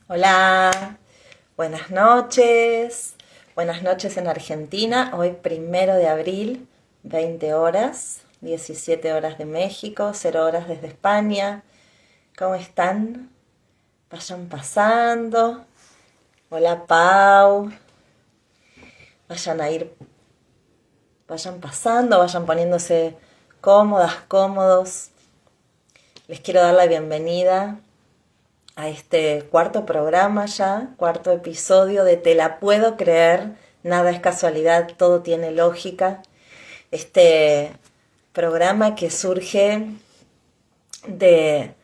Hola, buenas noches en Argentina, hoy 1 de abril, 20 horas, 17 horas de México, 0 horas desde España. ¿Cómo están? Vayan pasando. Hola Pau, vayan a ir, vayan pasando, vayan poniéndose cómodas, cómodos. Les quiero dar la bienvenida a este cuarto programa ya, cuarto episodio de Te la puedo creer, nada es casualidad, todo tiene lógica. Este programa que surge de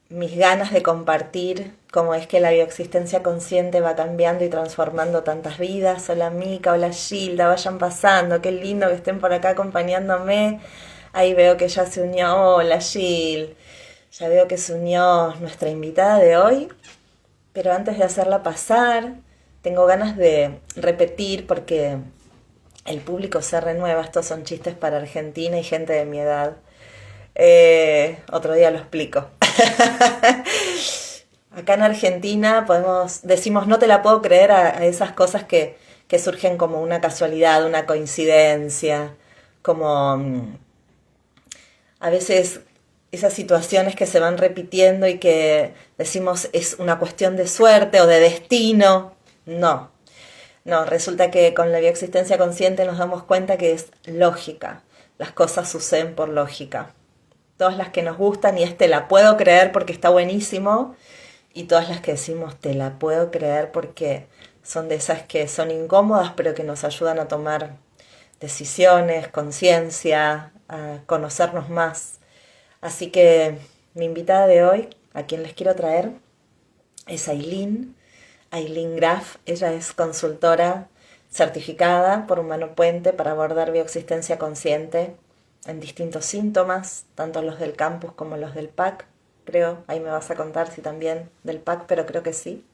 mis ganas de compartir cómo es que la bioexistencia consciente va cambiando y transformando tantas vidas. Hola Mica, hola Gilda, vayan pasando, qué lindo que estén por acá acompañándome. Ahí veo que ya se unió, hola Gil, ya veo que se unió nuestra invitada de hoy, pero antes de hacerla pasar, tengo ganas de repetir porque el público se renueva, estos son chistes para Argentina y gente de mi edad. Otro día lo explico. Acá en Argentina decimos no te la puedo creer a esas cosas que surgen como una casualidad, una coincidencia, como a veces esas situaciones que se van repitiendo y que decimos es una cuestión de suerte o de destino. No, no, resulta que con la bioexistencia consciente nos damos cuenta que es lógica. Las cosas suceden por lógica. Todas las que nos gustan y este la puedo creer porque está buenísimo, y todas las que decimos te la puedo creer porque son de esas que son incómodas pero que nos ayudan a tomar decisiones, conciencia, a conocernos más. Así que mi invitada de hoy, a quien les quiero traer, es Aileen Graf. Ella es consultora certificada por Humano Puente para abordar bioexistencia consciente en distintos síntomas, tanto los del campus como los del PAC. Creo, ahí me vas a contar si también del PAC, pero creo que sí.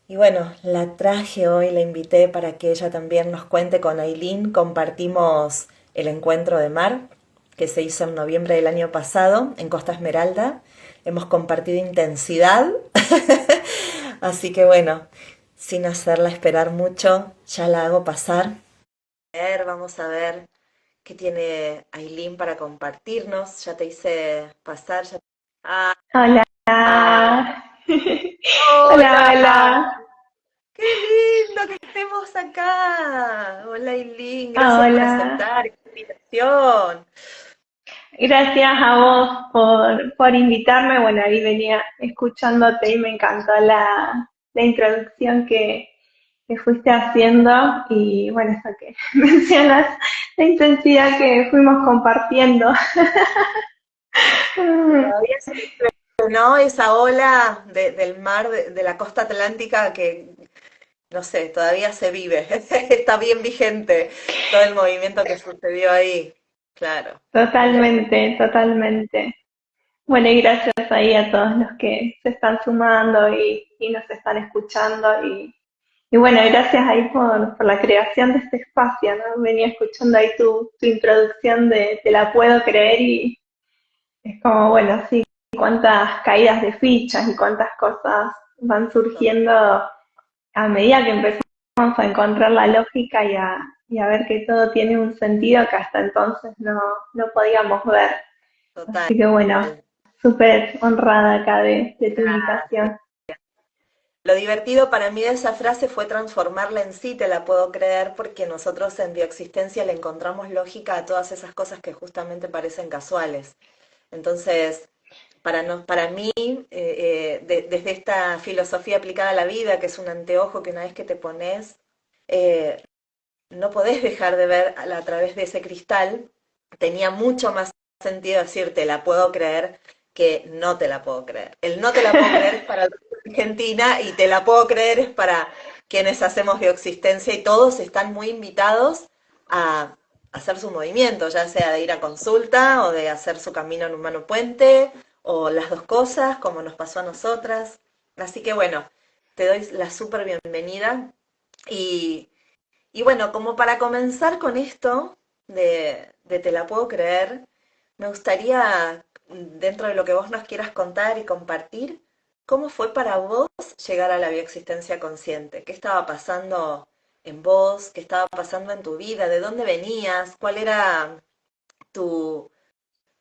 Y bueno, la traje hoy, la invité para que ella también nos cuente. Con Aileen compartimos el encuentro de mar que se hizo en noviembre del año pasado en Costa Esmeralda. Hemos compartido intensidad. Así que bueno, sin hacerla esperar mucho, ya la hago pasar. Vamos a ver qué tiene Aileen para compartirnos. Ya te hice pasar. Ah, Hola. Hola, hola. hola. ¡Qué lindo que estemos acá! Hola Eileen, gracias por Hola. aceptar esta invitación. Gracias a vos por invitarme. Bueno, ahí venía escuchándote y me encantó la introducción que fuiste haciendo y bueno, eso que mencionas, la intensidad que fuimos compartiendo. Todavía se vive, ¿no? Esa ola del mar, de la costa atlántica que, no sé, todavía se vive. Está bien vigente todo el movimiento que sucedió ahí. Claro. Totalmente, totalmente. Bueno, y gracias ahí a todos los que se están sumando y nos están escuchando y bueno, gracias ahí por la creación de este espacio, ¿no? Venía escuchando ahí tu introducción de Te la puedo creer y es como, bueno, sí, cuántas caídas de fichas y cuántas cosas van surgiendo a medida que empezamos a encontrar la lógica y a ver que todo tiene un sentido que hasta entonces no podíamos ver. Total. Así que bueno, súper honrada acá de tu invitación. Lo divertido para mí de esa frase fue transformarla en sí, te la puedo creer, porque nosotros en bioexistencia le encontramos lógica a todas esas cosas que justamente parecen casuales. Entonces, para mí, desde esta filosofía aplicada a la vida, que es un anteojo que una vez que te pones, eh, no podés dejar de ver a través de ese cristal, tenía mucho más sentido decir te la puedo creer que no te la puedo creer. El no te la puedo creer es para la Argentina y te la puedo creer es para quienes hacemos bioexistencia, y todos están muy invitados a hacer su movimiento, ya sea de ir a consulta o de hacer su camino en Humano Puente o las dos cosas, como nos pasó a nosotras. Así que bueno, te doy la súper bienvenida y bueno, como para comenzar con esto de Te la puedo creer, me gustaría, dentro de lo que vos nos quieras contar y compartir, ¿Cómo fue para vos llegar a la bioexistencia consciente? ¿Qué estaba pasando en vos? ¿Qué estaba pasando en tu vida? ¿De dónde venías? ¿Cuál era tu,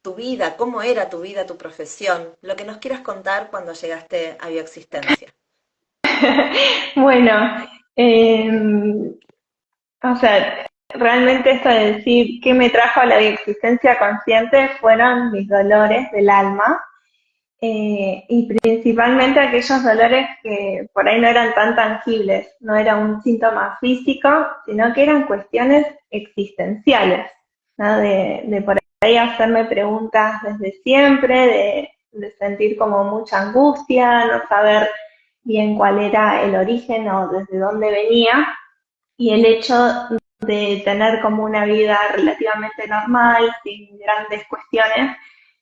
tu vida? ¿Cómo era tu vida, tu profesión? Lo que nos quieras contar cuando llegaste a bioexistencia. Bueno, o sea, realmente esto de decir qué me trajo a la existencia consciente fueron mis dolores del alma, y principalmente aquellos dolores que por ahí no eran tan tangibles, no era un síntoma físico, sino que eran cuestiones existenciales, ¿no? De por ahí hacerme preguntas desde siempre, de sentir como mucha angustia, no saber bien cuál era el origen o desde dónde venía, y el hecho de tener como una vida relativamente normal, sin grandes cuestiones,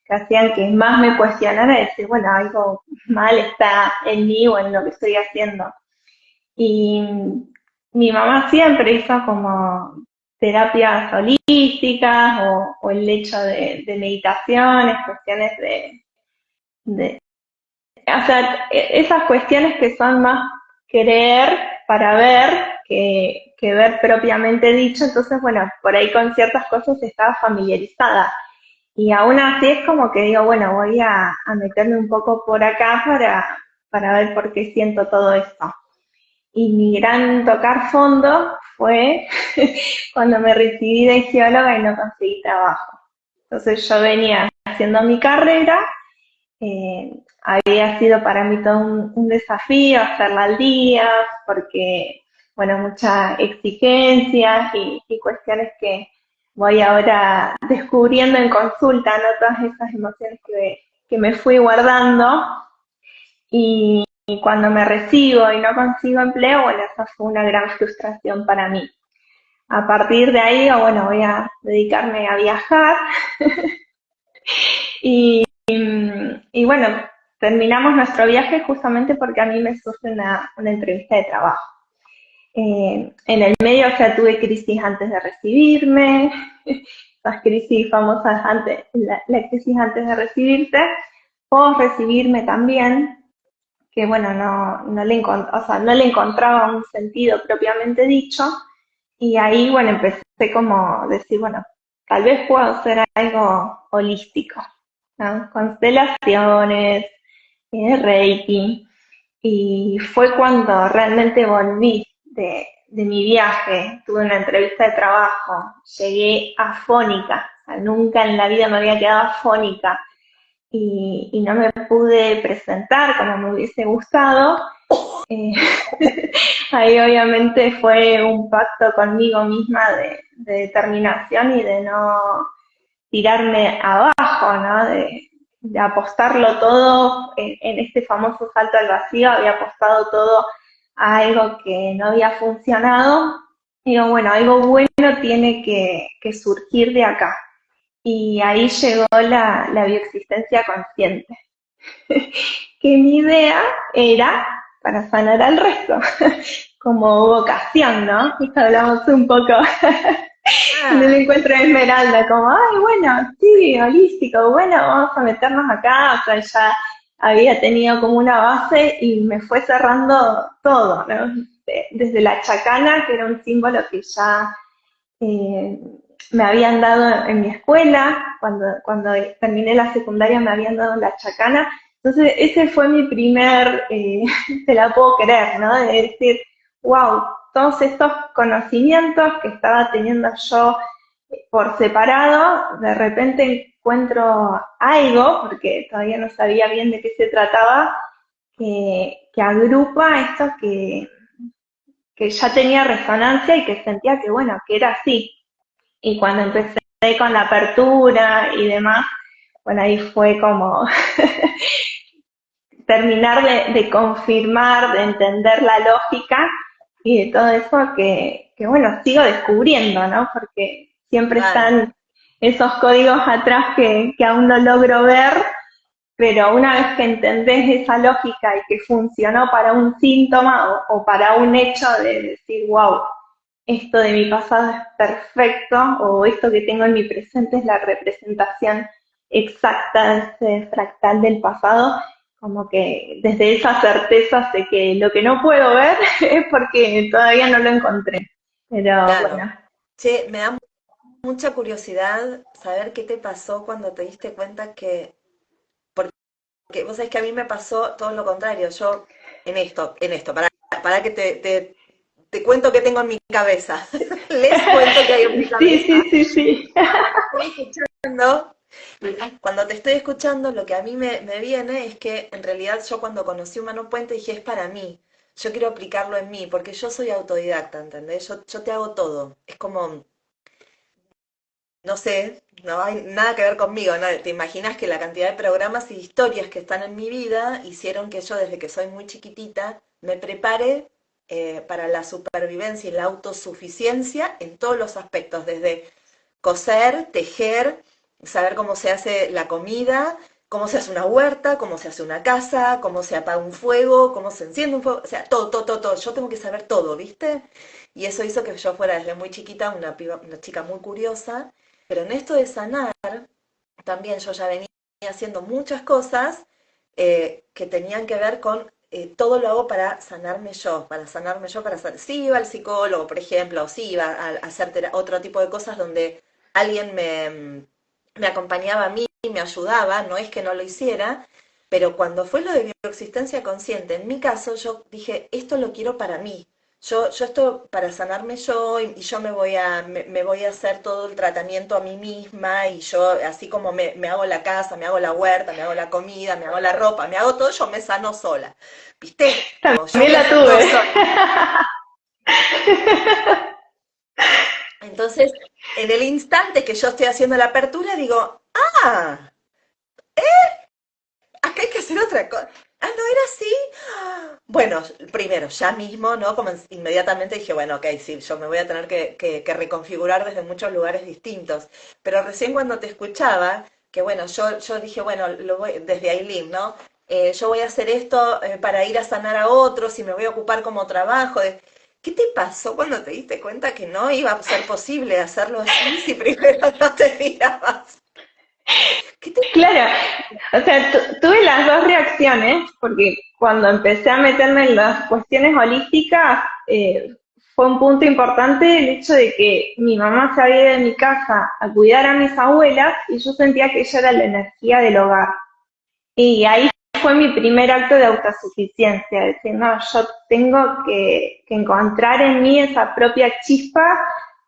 que hacían que más me cuestionara y decir, bueno, algo mal está en mí o en lo que estoy haciendo. Y mi mamá siempre hizo como terapias holísticas o el hecho de meditaciones, cuestiones de o sea, esas cuestiones que son más creer para ver que ver propiamente dicho, entonces, bueno, por ahí con ciertas cosas estaba familiarizada. Y aún así es como que digo, bueno, voy a meterme un poco por acá para ver por qué siento todo esto. Y mi gran tocar fondo fue cuando me recibí de geóloga y no conseguí trabajo. Entonces yo venía haciendo mi carrera, había sido para mí todo un desafío hacerla al día, porque, bueno, muchas exigencias y cuestiones que voy ahora descubriendo en consulta, ¿no? Todas esas emociones que me fui guardando. Y cuando me recibo y no consigo empleo, bueno, esa fue una gran frustración para mí. A partir de ahí, bueno, voy a dedicarme a viajar y y bueno, terminamos nuestro viaje justamente porque a mí me surge una entrevista de trabajo. En el medio, o sea, tuve crisis antes de recibirme, las crisis famosas antes, la crisis antes de recibirte, post recibirme también, que bueno, o sea, no le encontraba un sentido propiamente dicho, y ahí, bueno, empecé como a decir, bueno, tal vez puedo hacer algo holístico, ¿no? Constelaciones, Reiki, y fue cuando realmente volví de mi viaje, tuve una entrevista de trabajo, llegué afónica, o sea, nunca en la vida me había quedado afónica, y no me pude presentar como me hubiese gustado. eh, Ahí obviamente fue un pacto conmigo misma de determinación y de no tirarme abajo, ¿no? De apostarlo todo en este famoso salto al vacío, había apostado todo a algo que no había funcionado. Digo, bueno, algo bueno tiene que surgir de acá. Y ahí llegó la bioexistencia consciente, que mi idea era para sanar al resto, como vocación, ¿no? Esto hablamos un poco en el Ah, encuentro de Esmeralda, como, ay, bueno, sí, holístico, bueno, vamos a meternos acá, o sea, ya había tenido como una base y me fue cerrando todo, ¿no? Desde la chacana, que era un símbolo que ya eh, me habían dado en mi escuela, cuando terminé la secundaria me habían dado la chacana, entonces ese fue mi primer, te la puedo creer, ¿no? De decir, wow, todos estos conocimientos que estaba teniendo yo por separado, de repente encuentro algo, porque todavía no sabía bien de qué se trataba, que agrupa esto que ya tenía resonancia y que sentía que, bueno, que era así. Y cuando empecé con la apertura y demás, bueno, ahí fue como terminar de confirmar, de entender la lógica y de todo eso que, bueno, sigo descubriendo, ¿no? Porque siempre claro. están esos códigos atrás que aún no logro ver, pero una vez que entendés esa lógica y que funcionó para un síntoma o para un hecho de decir, wow, esto de mi pasado es perfecto, o esto que tengo en mi presente es la representación exacta de ese fractal del pasado, como que desde esa certeza sé que lo que no puedo ver es porque todavía no lo encontré. Pero Claro. bueno, Che, me da mucha curiosidad saber qué te pasó cuando te diste cuenta que vos sabés que a mí me pasó todo lo contrario. Yo, para que te cuento qué tengo en mi cabeza. Les cuento qué hay en mi sí, cabeza. sí, sí, sí. Cuando te estoy escuchando, cuando te estoy escuchando, lo que a mí me viene es que en realidad yo cuando conocí Humano Puente dije, es para mí. Yo quiero aplicarlo en mí, porque yo soy autodidacta, ¿entendés? Yo te hago todo. Es como, no sé, no hay nada que ver conmigo, ¿no? Te imaginas que la cantidad de programas y historias que están en mi vida hicieron que yo desde que soy muy chiquitita me prepare para la supervivencia y la autosuficiencia en todos los aspectos, desde coser, tejer, saber cómo se hace la comida, cómo se hace una huerta, cómo se hace una casa, cómo se apaga un fuego, cómo se enciende un fuego, o sea, todo, todo, todo, todo. Yo tengo que saber todo, ¿viste? Y eso hizo que yo fuera desde muy chiquita una chica muy curiosa, pero en esto de sanar, también yo ya venía haciendo muchas cosas que tenían que ver con todo lo hago para sanarme yo, Sí iba al psicólogo, por ejemplo, o sí iba a hacer otro tipo de cosas donde alguien me acompañaba a mí, me ayudaba, no es que no lo hiciera, pero cuando fue lo de bioexistencia consciente, en mi caso yo dije, esto lo quiero para mí. Yo esto para sanarme yo y yo me voy a hacer todo el tratamiento a mí misma y yo así como me hago la casa, me hago la huerta, me hago la comida, me hago la ropa, me hago todo, yo me sano sola. ¿Viste? Como yo También voy a la hacer todo tuve. sola. Entonces, en el instante que yo estoy haciendo la apertura, digo, ah, acá hay que hacer otra cosa. Ah, ¿no era así? Bueno, primero, ya mismo, ¿no? Como inmediatamente dije, bueno, ok, sí, yo me voy a tener que reconfigurar desde muchos lugares distintos. Pero recién cuando te escuchaba, que bueno, yo dije, bueno, desde Aileen, ¿no? Yo voy a hacer esto para ir a sanar a otros y me voy a ocupar como trabajo. ¿Qué te pasó cuando te diste cuenta que no iba a ser posible hacerlo así si primero no te mirabas? ¿Qué te... Claro, o sea, tuve las dos reacciones, porque cuando empecé a meterme en las cuestiones holísticas, fue un punto importante el hecho de que mi mamá se había ido de mi casa a cuidar a mis abuelas y yo sentía que ella era la energía del hogar. Y ahí fue mi primer acto de autosuficiencia, decir, no, yo tengo que encontrar en mí esa propia chispa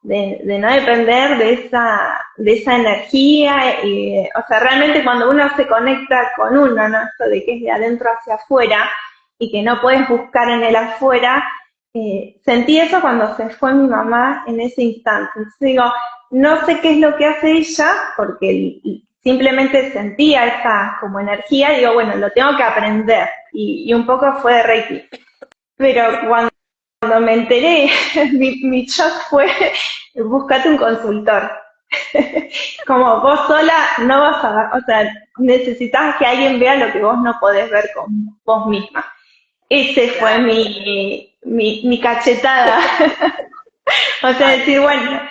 de no depender de esa energía. Y, o sea, realmente cuando uno se conecta con uno, ¿no? Esto de que es de adentro hacia afuera y que no puedes buscar en el afuera, sentí eso cuando se fue mi mamá en ese instante. Entonces digo, no sé qué es lo que hace ella, porque simplemente sentía esa como energía, y digo, bueno, lo tengo que aprender. Y un poco fue de Reiki. Pero cuando me enteré, mi shock fue, búscate un consultor. Como vos sola no vas a, o sea, necesitas que alguien vea lo que vos no podés ver con vos misma. Ese fue Claro. mi cachetada. O sea, Ay, decir, bueno,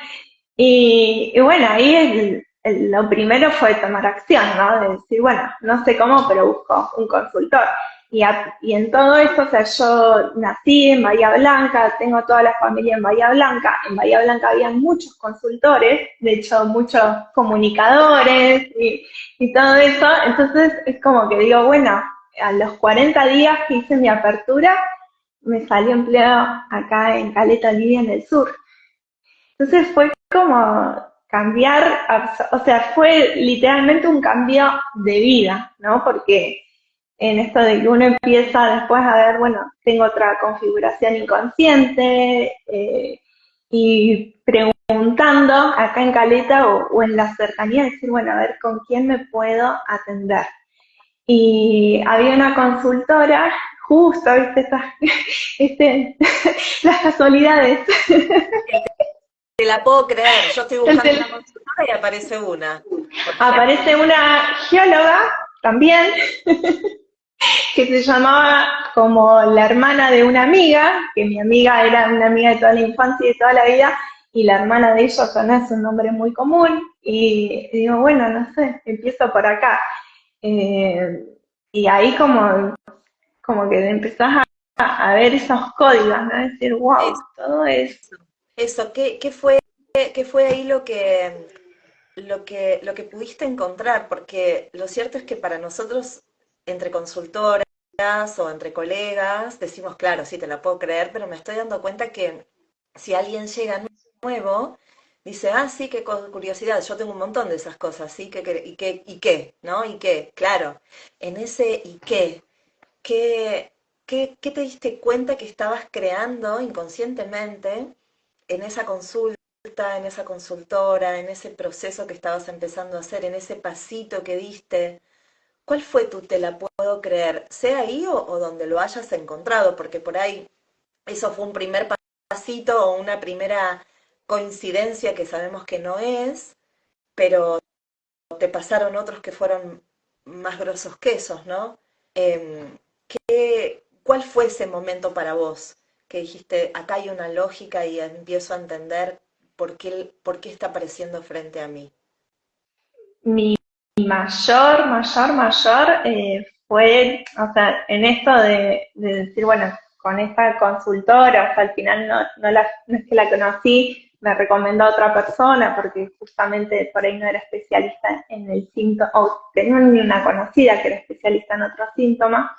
y bueno, ahí lo primero fue tomar acción, ¿no? De decir, bueno, no sé cómo, pero busco un consultor. Y en todo eso, o sea, yo nací en Bahía Blanca, tengo toda la familia en Bahía Blanca. En Bahía Blanca había muchos consultores, de hecho, muchos comunicadores y todo eso. Entonces, es como que digo, bueno, a los 40 días que hice mi apertura, me salió empleo acá en Caleta Olivia, en el sur. Entonces fue como cambiar, o sea, fue literalmente un cambio de vida, ¿no? Porque en esto de que uno empieza después a ver, bueno, tengo otra configuración inconsciente, y preguntando acá en Caleta o en la cercanía, decir, bueno, a ver con quién me puedo atender. Y había una consultora, justo, viste, este, las casualidades. te la puedo creer. Yo estoy buscando una consultora y aparece una, por ejemplo. Aparece una geóloga también, que se llamaba como la hermana de una amiga, que mi amiga era una amiga de toda la infancia y de toda la vida, y la hermana de ella no es un nombre muy común, y digo, bueno, no sé, empiezo por acá. Eh, y ahí como que empezás a ver esos códigos, ¿no? Decir, wow, Eso, todo es eso, qué fue ahí lo que pudiste encontrar? Porque lo cierto es que para nosotros, entre consultoras o entre colegas, decimos, claro, sí, te la puedo creer, pero me estoy dando cuenta que si alguien llega nuevo, dice, ah, sí, qué curiosidad, yo tengo un montón de esas cosas, sí, y qué, ¿no? ¿Y qué? Claro, en ese y qué, qué te diste cuenta que estabas creando inconscientemente en esa consulta, en esa consultora, en ese proceso que estabas empezando a hacer, en ese pasito que diste? ¿Cuál fue tu te la puedo creer? ¿Sea ahí o donde lo hayas encontrado? Porque por ahí eso fue un primer pasito o una primera coincidencia que sabemos que no es, pero te pasaron otros que fueron más grosos que esos, ¿no? Em, ¿Cuál fue ese momento para vos que dijiste, acá hay una lógica y empiezo a entender por qué está apareciendo frente a mí? mi mayor fue, o sea, en esto de decir, bueno, con esta consultora, o sea, al final no es que la conocí, me recomendó a otra persona porque justamente por ahí no era especialista en el síntoma, o tenía una conocida que era especialista en otro síntoma,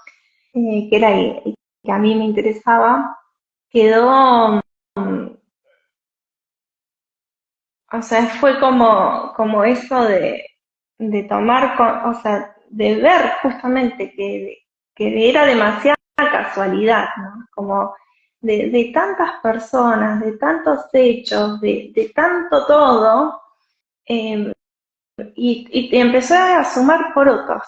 que era el que a mí me interesaba, quedó, o sea, fue como eso de tomar, o sea, de ver justamente que era demasiada casualidad, ¿no? Como de tantas personas, de tantos hechos, de tanto todo, eh, y te empezó a sumar por otros.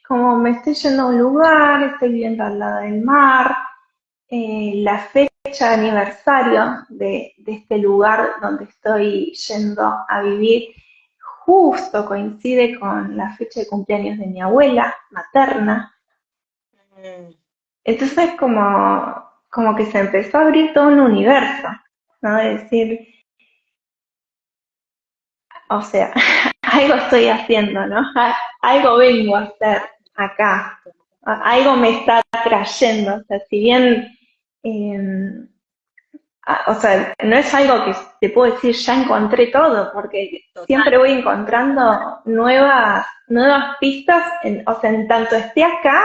Como me estoy yendo a un lugar, estoy viviendo al lado del mar, la fecha de aniversario de este lugar donde estoy yendo a vivir justo coincide con la fecha de cumpleaños de mi abuela materna. Mm, Entonces como que se empezó a abrir todo un universo, ¿no? Es decir, o sea, algo estoy haciendo, ¿no? Algo vengo a hacer acá, algo me está trayendo. O sea, si bien eh, o sea, no es algo que te puedo decir ya encontré todo, porque total. siempre voy encontrando nuevas pistas, o sea, en tanto esté acá,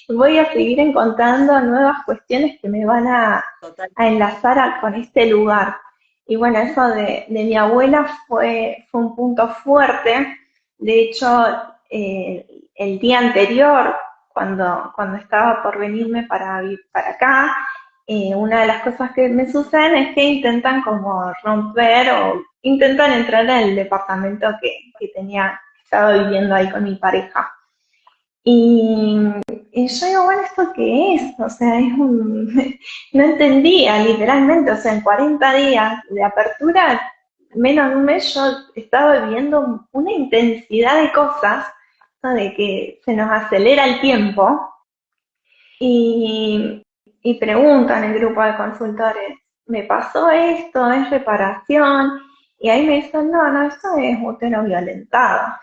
voy a seguir encontrando nuevas cuestiones que me van a Totalmente. enlazar con este lugar. Y bueno, eso de mi abuela fue un punto fuerte. De hecho, el día anterior, cuando estaba por venirme para acá, una de las cosas que me suceden es que intentan como romper o intentan entrar en el departamento que estaba viviendo ahí con mi pareja. Y, y yo digo, bueno, ¿esto qué es? O sea, no entendía literalmente, o sea, en 40 días de apertura, menos de un mes, yo estaba viviendo una intensidad de cosas, ¿no? De que se nos acelera el tiempo y, y preguntan en el grupo de consultores, ¿me pasó esto? ¿Es reparación? Y ahí me dicen, no, esto es útero violentado.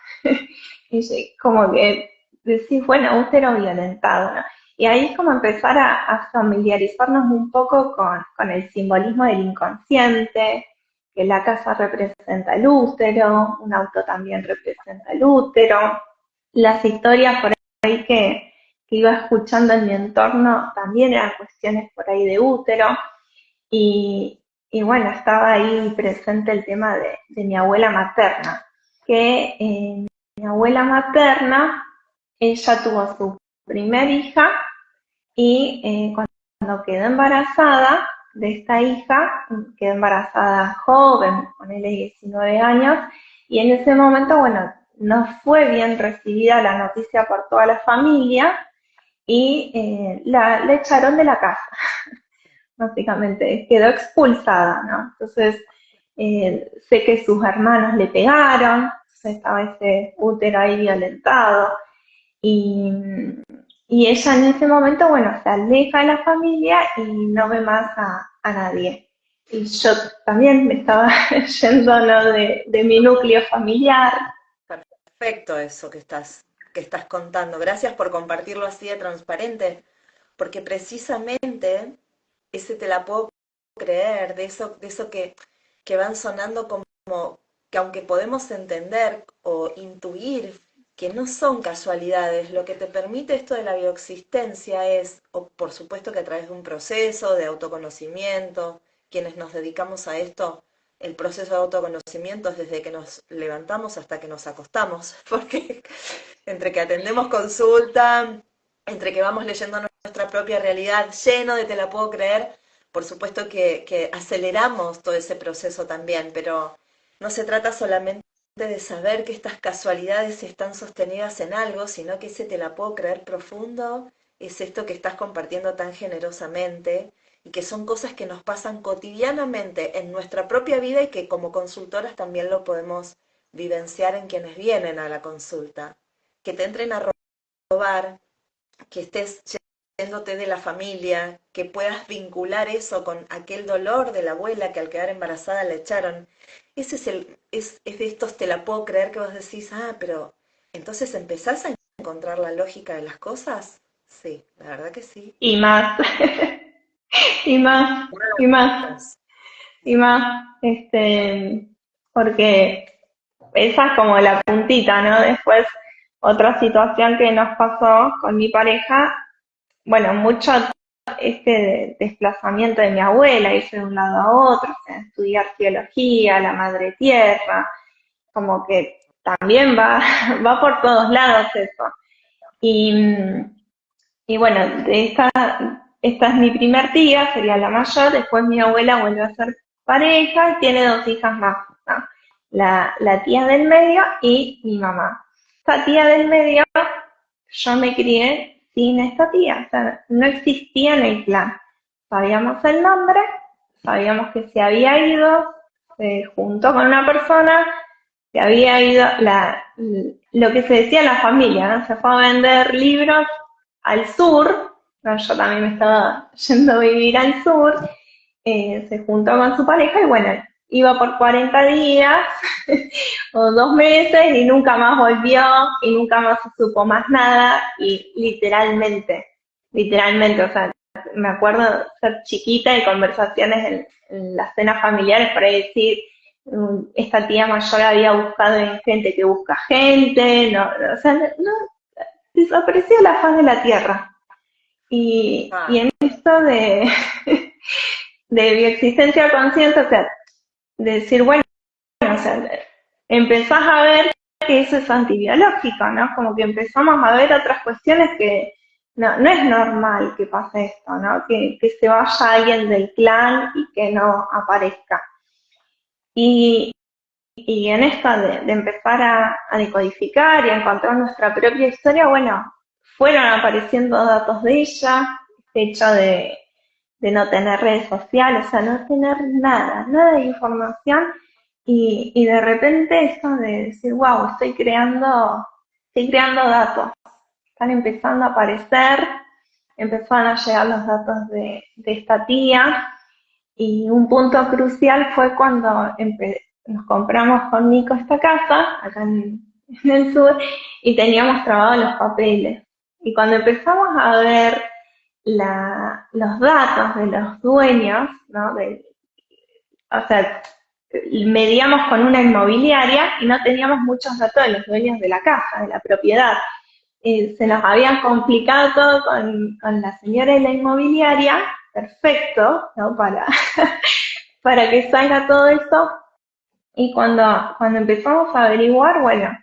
Y como que decís, bueno, útero violentado, ¿no? Y ahí es como empezar a familiarizarnos un poco con el simbolismo del inconsciente, que la casa representa el útero, un auto también representa el útero, las historias por ahí que iba escuchando en mi entorno también eran cuestiones por ahí de útero y bueno, estaba ahí presente el tema de mi abuela materna, que mi abuela materna, ella tuvo su primer hija y cuando quedó embarazada de esta hija, quedó embarazada joven, ponele 19 años, y en ese momento, bueno, no fue bien recibida la noticia por toda la familia, y la echaron de la casa, básicamente, quedó expulsada, ¿no? Entonces, sé que sus hermanos le pegaron, entonces estaba ese útero ahí violentado, y, y ella en ese momento, bueno, se aleja de la familia y no ve más a nadie. Y yo también me estaba yendo, ¿no? de mi núcleo familiar. Perfecto eso que estás. que estás contando. Gracias por compartirlo así de transparente, porque precisamente ese te la puedo creer, de eso que van sonando como que aunque podemos entender o intuir que no son casualidades, lo que te permite esto de la bioexistencia es, o por supuesto que a través de un proceso de autoconocimiento, quienes nos dedicamos a esto, el proceso de autoconocimiento es desde que nos levantamos hasta que nos acostamos, porque entre que atendemos consulta, entre que vamos leyendo nuestra propia realidad, lleno de te la puedo creer, por supuesto que aceleramos todo ese proceso también, pero no se trata solamente de saber que estas casualidades están sostenidas en algo, sino que ese te la puedo creer profundo es esto que estás compartiendo tan generosamente y que son cosas que nos pasan cotidianamente en nuestra propia vida y que como consultoras también lo podemos vivenciar en quienes vienen a la consulta. Que te entren a robar, que estés yéndote de la familia, que puedas vincular eso con aquel dolor de la abuela que al quedar embarazada le echaron. Ese es de estos te la puedo creer que vos decís, pero entonces empezás a encontrar la lógica de las cosas. Sí, la verdad que sí. Y más, y más, y más, y más, porque esa es como la puntita, ¿no? Después, otra situación que nos pasó con mi pareja, bueno, mucho desplazamiento de mi abuela, irse de un lado a otro, o sea, estudiar geología, la madre tierra, como que también va, va por todos lados eso. Y, y bueno, esta es mi primer tía, sería la mayor, después mi abuela vuelve a ser pareja, tiene dos hijas más, ¿no? La tía del medio y mi mamá. Esta tía del medio, yo me crié sin esta tía, o sea, no existía en el clan. Sabíamos el nombre, sabíamos que se había ido, se juntó con una persona, se había ido, lo que se decía en la familia, ¿no? Se fue a vender libros al sur, no, yo también me estaba yendo a vivir al sur, se juntó con su pareja y bueno, iba por 40 días o 2 meses y nunca más volvió y nunca más se supo más nada y literalmente, o sea, me acuerdo de ser chiquita y conversaciones en las cenas familiares para decir, esta tía mayor había buscado en gente que busca gente, o sea, desapareció de la faz de la tierra. Y en esto de bioexistencia consciente, o sea, de decir, bueno, o sea, empezás a ver que eso es antibiológico, ¿no? Como que empezamos a ver otras cuestiones que no es normal que pase esto, ¿no? Que se vaya alguien del clan y que no aparezca. Y, y en esto de empezar a decodificar y a encontrar nuestra propia historia, bueno, fueron apareciendo datos de ella, este hecho de no tener redes sociales, o sea, no tener nada de información, y de repente esto de decir, wow, estoy creando datos, están empezando a aparecer, empezaron a llegar los datos de esta tía, y un punto crucial fue cuando nos compramos con Nico esta casa, acá en el sur, y teníamos trabados los papeles. Y cuando empezamos a ver los datos de los dueños, ¿no? O sea, medíamos con una inmobiliaria y no teníamos muchos datos de los dueños de la casa, de la propiedad. Se nos había complicado todo con la señora de la inmobiliaria, perfecto, ¿no? Para que salga todo esto. Y cuando empezamos a averiguar, bueno,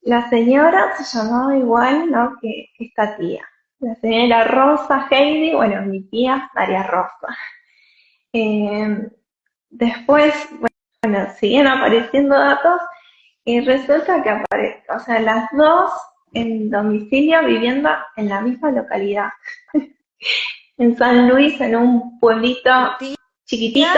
la señora se llamaba igual, ¿no? Que esta tía. La señora Rosa Heidi, bueno, mi tía María Rosa. Eh, Después, bueno, siguen apareciendo datos y resulta que o sea, las dos en domicilio viviendo en la misma localidad. En San Luis, en un pueblito chiquitito.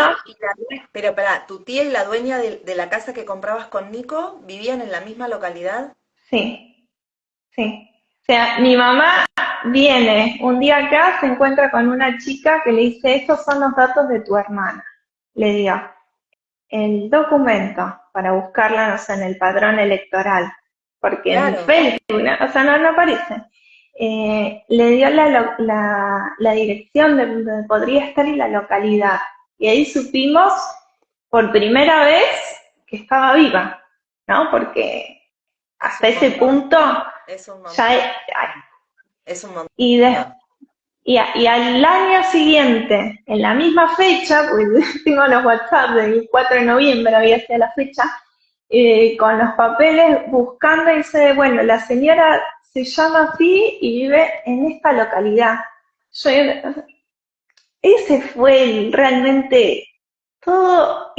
Pero para, ¿tu tía y la dueña de la casa que comprabas con Nico vivían en la misma localidad? Sí, sí. O sea, mi mamá viene un día acá, se encuentra con una chica que le dice, estos son los datos de tu hermana. Le dio el documento para buscarla, no sé, en el padrón electoral. porque en Claro, Facebook, o sea, no aparece. Le dio la dirección de donde podría estar y la localidad. Y ahí supimos por primera vez que estaba viva, ¿no? Porque es hasta un ese montón, punto es un ya... montón, es un Y, de- montón. y al año siguiente, en la misma fecha, pues tengo los WhatsApp del 4 de noviembre, había sido la fecha, con los papeles buscando y dice, bueno, la señora se llama así y vive en esta localidad. Yo, ese fue realmente todo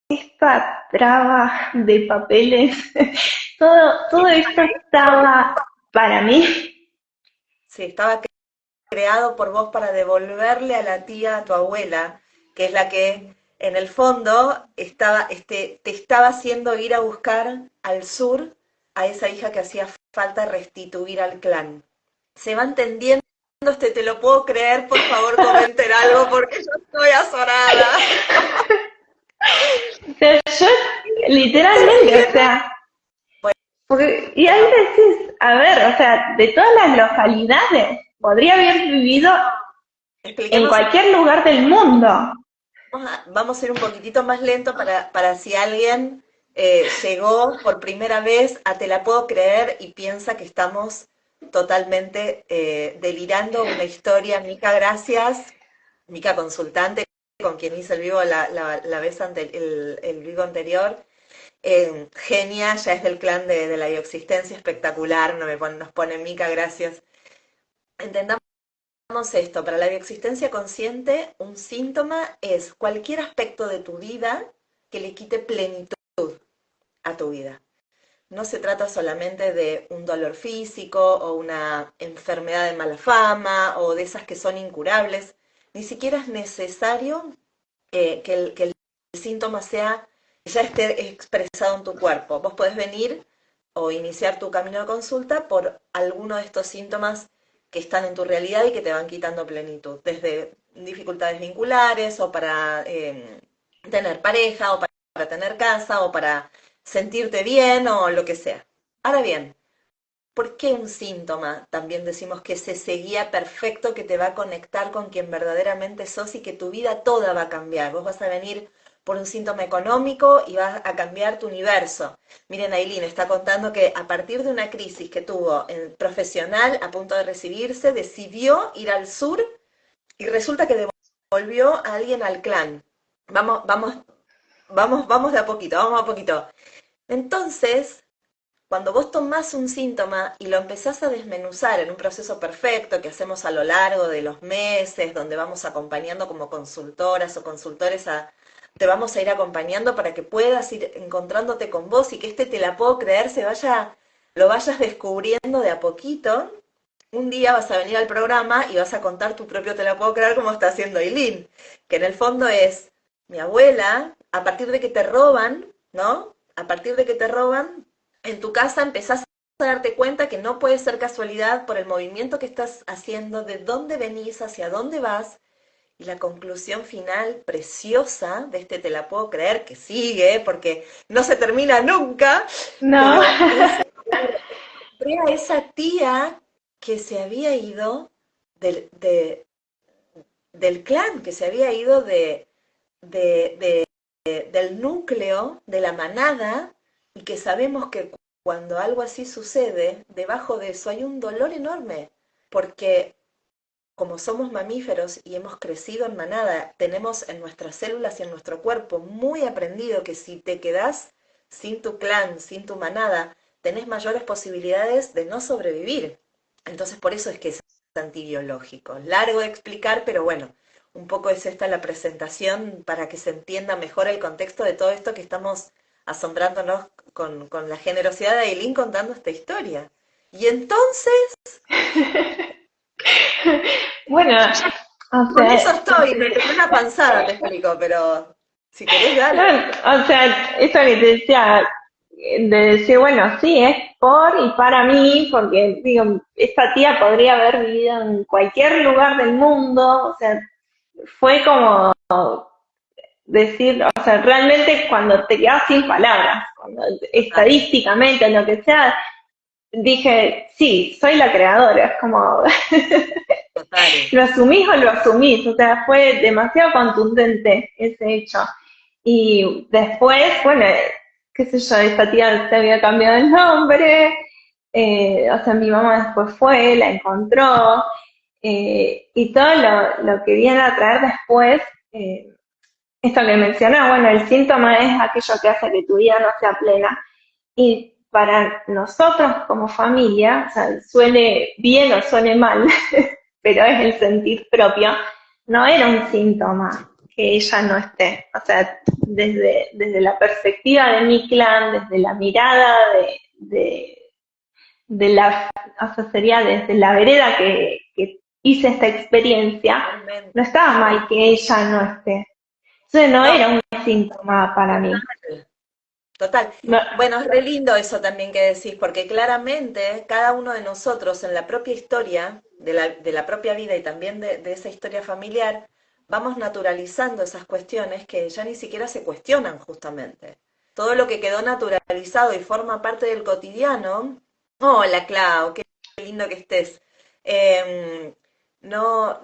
esta traba de papeles, todo esto estaba para mí. Sí, estaba creado por vos para devolverle a la tía, a tu abuela, que es la que en el fondo te estaba haciendo ir a buscar al sur a esa hija que hacía falta restituir al clan. ¿Se va entendiendo? Te lo puedo creer, por favor comenten algo porque yo estoy azorada. O sea, yo literalmente, o sea, y ahí Bueno, decís, a ver, o sea, de todas las localidades, podría haber vivido en expliquemos. cualquier lugar del mundo. Vamos a ir un poquitito más lento para si alguien llegó por primera vez a Te la puedo creer y piensa que estamos totalmente delirando una historia. Mica, gracias. Mica, consultante, con quien hice el vivo la vez el vivo anterior. Genia, ya es del clan de la bioexistencia, espectacular. Nos pone Mica, gracias. Entendamos esto, para la bioexistencia consciente, un síntoma es cualquier aspecto de tu vida que le quite plenitud a tu vida. No se trata solamente de un dolor físico o una enfermedad de mala fama o de esas que son incurables. Ni siquiera es necesario que el síntoma ya esté expresado en tu cuerpo. Vos podés venir o iniciar tu camino de consulta por alguno de estos síntomas que están en tu realidad y que te van quitando plenitud, desde dificultades vinculares o para tener pareja o para tener casa o para sentirte bien o lo que sea. Ahora bien, ¿por qué un síntoma? También decimos que es ese guía perfecto que te va a conectar con quien verdaderamente sos y que tu vida toda va a cambiar. Vos vas a venir por un síntoma económico y vas a cambiar tu universo. Miren, Aileen está contando que a partir de una crisis que tuvo en profesional a punto de recibirse, decidió ir al sur y resulta que devolvió a alguien al clan. Vamos, vamos, vamos de a poquito, vamos a poquito. Entonces, cuando vos tomás un síntoma y lo empezás a desmenuzar en un proceso perfecto que hacemos a lo largo de los meses, donde vamos acompañando como consultoras o consultores te vamos a ir acompañando para que puedas ir encontrándote con vos y que te la puedo creer, lo vayas descubriendo de a poquito. Un día vas a venir al programa y vas a contar tu propio te la puedo creer como está haciendo Eileen, que en el fondo es mi abuela, a partir de que te roban, ¿no? A partir de que te roban, en tu casa empezás a darte cuenta que no puede ser casualidad por el movimiento que estás haciendo, de dónde venís, hacia dónde vas, y la conclusión final preciosa de te la puedo creer, que sigue, porque no se termina nunca, No, pero es a esa tía que se había ido del, del clan, que se había ido de, del núcleo, de la manada, y que sabemos que cuando algo así sucede, debajo de eso hay un dolor enorme, porque como somos mamíferos y hemos crecido en manada, tenemos en nuestras células y en nuestro cuerpo muy aprendido que si te quedás sin tu clan, sin tu manada, tenés mayores posibilidades de no sobrevivir. Entonces por eso es que es antibiológico. Largo de explicar, pero bueno, un poco es esta la presentación para que se entienda mejor el contexto de todo esto que estamos asombrándonos con la generosidad de Aileen contando esta historia. Y entonces, bueno, o con eso sea, estoy, me pegué una panzada, te explico, pero si querés, no, dale. o sea, eso que te decía, de decir, bueno, sí, es por y para mí, porque digo, esta tía podría haber vivido en cualquier lugar del mundo, o sea, fue como decir, o sea, realmente cuando te quedas sin palabras, cuando, Total. estadísticamente, lo que sea, dije, sí, soy la creadora, es como, Total. ¿lo asumís o lo asumís? O sea, fue demasiado contundente ese hecho. Y después, bueno, qué sé yo, esta tía se había cambiado el nombre, o sea, mi mamá después fue, la encontró, y todo lo que viene a traer después, eh, esto que mencioné, bueno, el síntoma es aquello que hace que tu vida no sea plena. Y para nosotros como familia, o sea, suene bien o suene mal, pero es el sentir propio, no era un síntoma que ella no esté. O sea, desde la perspectiva de mi clan, desde la mirada de la, o sea, sería desde la vereda que hice esta experiencia, Totalmente. no estaba mal que ella no esté. Entonces no No, era un síntoma para mí. total. No, Bueno, es re lindo eso también que decís, porque claramente cada uno de nosotros en la propia historia, de la propia vida y también de esa historia familiar, vamos naturalizando esas cuestiones que ya ni siquiera se cuestionan justamente. Todo lo que quedó naturalizado y forma parte del cotidiano. Hola, Clau, qué lindo que estés. Em, no,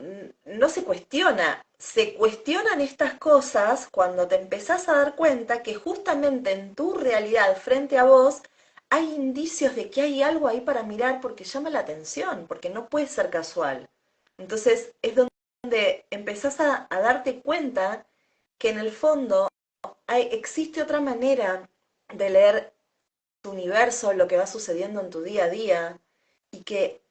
no se cuestiona. Se cuestionan estas cosas cuando te empezás a dar cuenta que justamente en tu realidad frente a vos hay indicios de que hay algo ahí para mirar porque llama la atención, porque no puede ser casual. Entonces es donde empezás a darte cuenta que en el fondo existe otra manera de leer tu universo, lo que va sucediendo en tu día a día, y que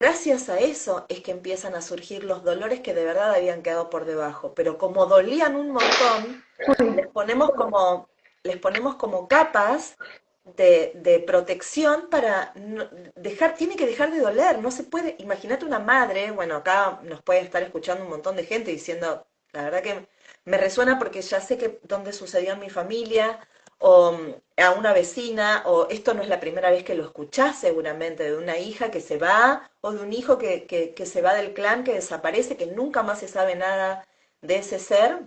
gracias a eso es que empiezan a surgir los dolores que de verdad habían quedado por debajo. Pero como dolían un montón, les ponemos como, les ponemos como capas de protección para dejar, tiene que dejar de doler, no se puede, imagínate una madre, bueno, acá nos puede estar escuchando un montón de gente diciendo, la verdad que me resuena porque ya sé que dónde sucedió en mi familia, o a una vecina, o esto no es la primera vez que lo escuchás seguramente, de una hija que se va, o de un hijo que se va del clan, que desaparece, que nunca más se sabe nada de ese ser,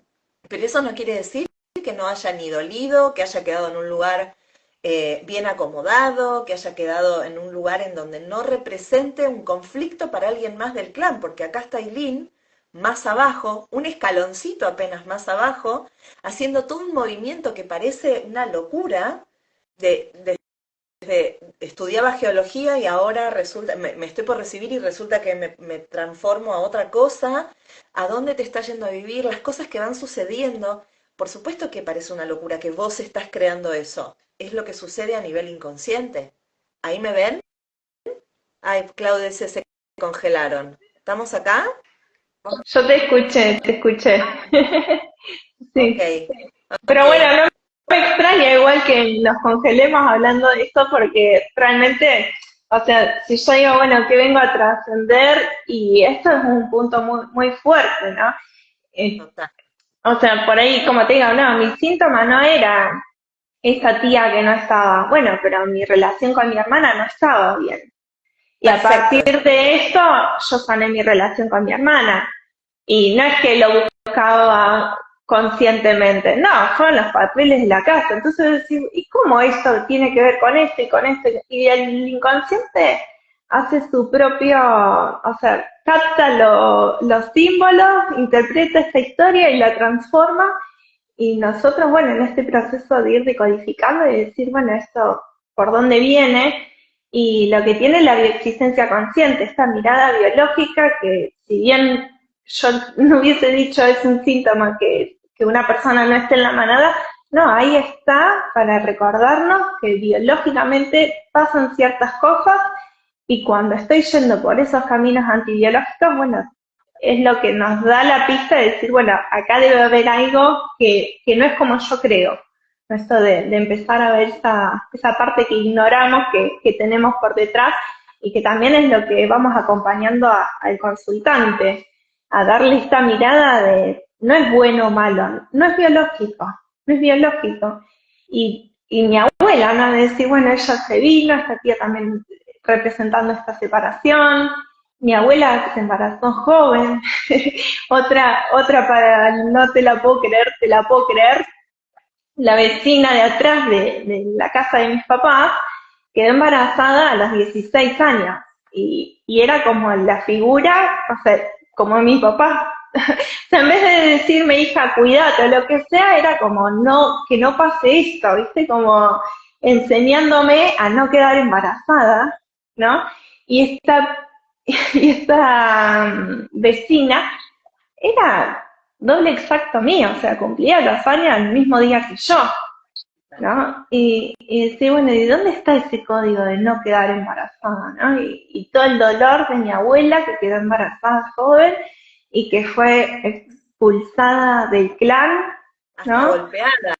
pero eso no quiere decir que no haya ni dolido, que haya quedado en un lugar bien acomodado, que haya quedado en un lugar en donde no represente un conflicto para alguien más del clan, porque acá está Eileen más abajo, un escaloncito apenas más abajo, haciendo todo un movimiento que parece una locura, estudiaba geología y ahora resulta, me estoy por recibir y resulta que me transformo a otra cosa, a dónde te está yendo a vivir, las cosas que van sucediendo. Por supuesto que parece una locura que vos estás creando eso. Es lo que sucede a nivel inconsciente. ¿Ahí me ven? Ay, Claudia, se congelaron. ¿Estamos acá? yo te escuché, te escuché. Ok, Sí. Pero bueno, ok. no me extraña igual que nos congelemos hablando de esto porque realmente, o sea, si yo digo, bueno, que vengo a trascender y esto es un punto muy, muy fuerte, ¿no? Eh, Total. o sea, por ahí, como te digo, no, mi síntoma no era esa tía que no estaba, bueno, pero mi relación con mi hermana no estaba bien. Y a Perfecto. partir de esto, yo sané mi relación con mi hermana. Y no es que lo buscaba conscientemente, no, fueron los papeles de la casa. Entonces decís, ¿y cómo esto tiene que ver con esto y con esto? Y el inconsciente hace su propio, o sea, capta los símbolos, interpreta esta historia y la transforma. Y nosotros, bueno, en este proceso de ir decodificando y decir, bueno, esto, ¿por dónde viene? Y lo que tiene la bioexistencia consciente, esta mirada biológica que si bien yo no hubiese dicho es un síntoma que una persona no esté en la manada, no, ahí está para recordarnos que biológicamente pasan ciertas cosas y cuando estoy yendo por esos caminos antibiológicos, bueno, es lo que nos da la pista de decir, bueno, acá debe haber algo que no es como yo creo. Esto de empezar a ver esa parte que ignoramos, que tenemos por detrás y que también es lo que vamos acompañando al consultante, a darle esta mirada de no es bueno o malo, no es biológico, no es biológico. Y mi abuela, ¿no? De decir, bueno, ella se vino, esta tía también representando esta separación, mi abuela se embarazó joven, otra para el no te la puedo creer, te la puedo creer, la vecina de atrás de la casa de mis papás, quedé embarazada a los 16 años y era como la figura, o sea, como mi papá. O sea, en vez de decirme, hija, cuídate o lo que sea, era como, no, que no pase esto, ¿viste? Como enseñándome a no quedar embarazada, ¿no? Y esta, y esta vecina era doble exacto mío, o sea, cumplía los años el mismo día que yo, ¿no? Y decía, bueno, ¿y dónde está ese código de no quedar embarazada, ¿no? Y todo el dolor de mi abuela que quedó embarazada joven y que fue expulsada del clan, Hasta ¿no? golpeada.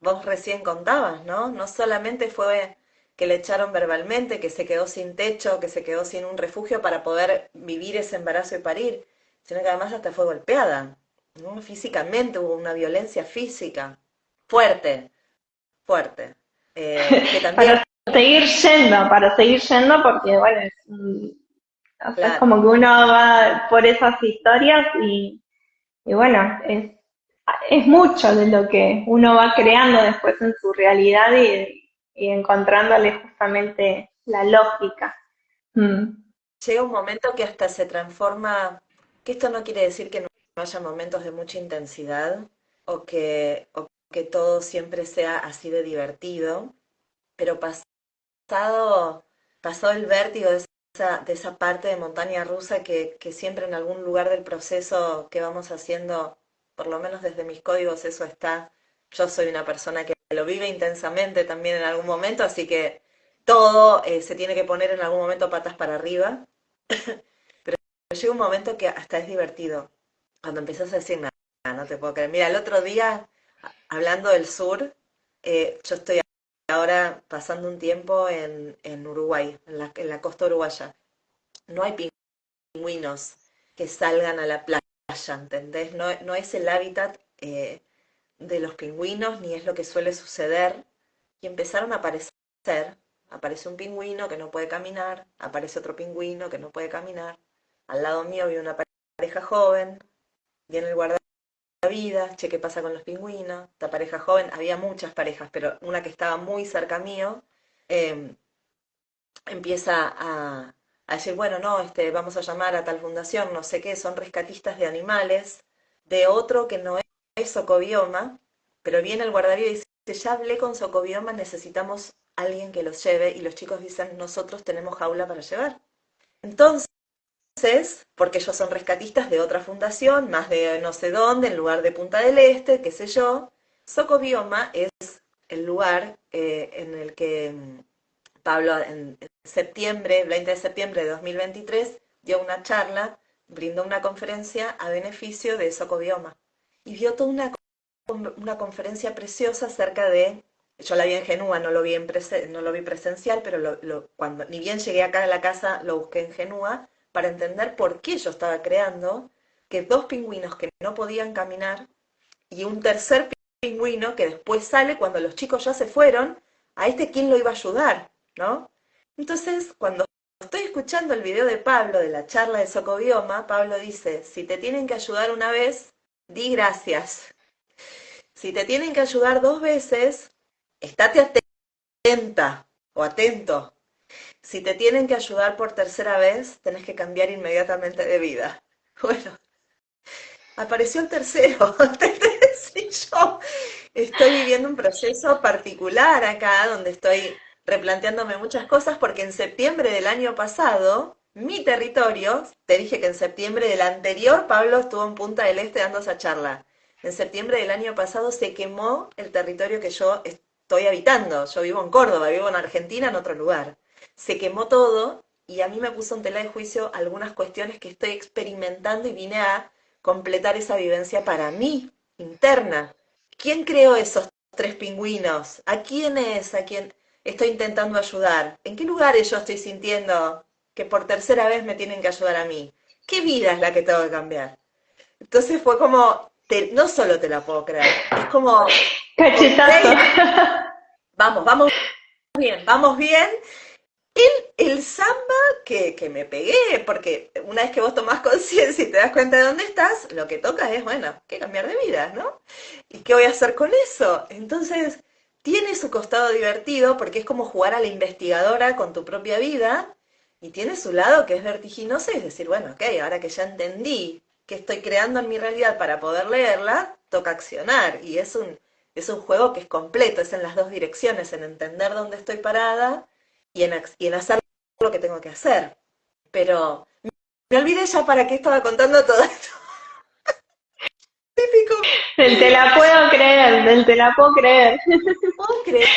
Vos recién contabas, ¿no? No solamente fue que le echaron verbalmente, que se quedó sin techo, que se quedó sin un refugio para poder vivir ese embarazo y parir, sino que además hasta fue golpeada, ¿no? Físicamente hubo una violencia física fuerte, fuerte. Que también, Para seguir yendo, porque bueno, o sea, es claro, como que uno va por esas historias y bueno, es mucho de lo que uno va creando después en su realidad y encontrándole justamente la lógica. Mm. llega un momento que hasta se transforma, que esto no quiere decir que no haya momentos de mucha intensidad o que todo siempre sea así de divertido, pero pasado, pasado el vértigo de esa parte de montaña rusa que siempre en algún lugar del proceso que vamos haciendo, por lo menos desde mis códigos, eso está. Yo soy una persona que lo vive intensamente también en algún momento, así que todo se tiene que poner en algún momento patas para arriba. Pero llega un momento que hasta es divertido. Cuando empiezas a decir, nada, no te puedo creer. Mira, el otro día, hablando del sur, yo estoy ahora pasando un tiempo en Uruguay, en la costa uruguaya. No hay pingüinos que salgan a la playa, ¿entendés? No, no es el hábitat de los pingüinos, ni es lo que suele suceder. Y empezaron a aparecer. Aparece un pingüino que no puede caminar, aparece otro pingüino que no puede caminar. Al lado mío vive una pareja joven, viene el guardavidas, che, ¿qué pasa con los pingüinos? Esta pareja joven, había muchas parejas, pero una que estaba muy cerca mío, eh, empieza a decir, bueno, no, vamos a llamar a tal fundación, no sé qué, son rescatistas de animales, de otro que no es Socobioma, pero viene el guardavidas y dice, ya hablé con Socobioma, necesitamos alguien que los lleve, y los chicos dicen, nosotros tenemos jaula para llevar. Entonces, porque ellos son rescatistas de otra fundación, más de no sé dónde, en lugar de Punta del Este, qué sé yo, Socobioma es el lugar en el que Pablo en septiembre, 20 de septiembre de 2023, dio una charla, brindó una conferencia a beneficio de Socobioma. Y dio toda una conferencia preciosa acerca de, yo la vi en Genúa, no lo vi presencial, pero cuando ni bien llegué acá a la casa lo busqué en Genúa para entender por qué yo estaba creando que dos pingüinos que no podían caminar y un tercer pingüino que después sale cuando los chicos ya se fueron, a quién lo iba a ayudar, ¿no? Entonces, cuando estoy escuchando el video de Pablo de la charla de Socobioma, Pablo dice, si te tienen que ayudar una vez, di gracias. Si te tienen que ayudar dos veces, estate atenta o atento. Si te tienen que ayudar por tercera vez, tenés que cambiar inmediatamente de vida. Bueno, apareció el tercero, ¿entendés? Y yo estoy viviendo un proceso particular acá, donde estoy replanteándome muchas cosas, porque en septiembre del año pasado, mi territorio, te dije que en septiembre del anterior Pablo estuvo en Punta del Este dando esa charla. En septiembre del año pasado se quemó el territorio que yo estoy habitando. Yo vivo en Córdoba, vivo en Argentina, en otro lugar. Se quemó todo y a mí me puso en tela de juicio algunas cuestiones que estoy experimentando y vine a completar esa vivencia para mí, interna. ¿Quién creó esos tres pingüinos? ¿A quién es? ¿A quién estoy intentando ayudar? ¿En qué lugares yo estoy sintiendo que por tercera vez me tienen que ayudar a mí? ¿Qué vida es la que tengo que cambiar? Entonces fue como, no solo te la puedo creer, es como, ok, Cachetazo. vamos bien. El samba que me pegué, porque una vez que vos tomás conciencia y te das cuenta de dónde estás, lo que toca es, bueno, que cambiar de vida, ¿no? ¿Y qué voy a hacer con eso? Entonces, tiene su costado divertido porque es como jugar a la investigadora con tu propia vida y tiene su lado que es vertiginoso y es decir, bueno, ok, ahora que ya entendí que estoy creando en mi realidad para poder leerla, toca accionar y es un juego que es completo, es en las dos direcciones, en entender dónde estoy parada y en hacer lo que tengo que hacer. Pero me olvidé ya para qué estaba contando todo esto. Típico. Del te la puedo creer, del te la puedo creer. ¿Puedo creer?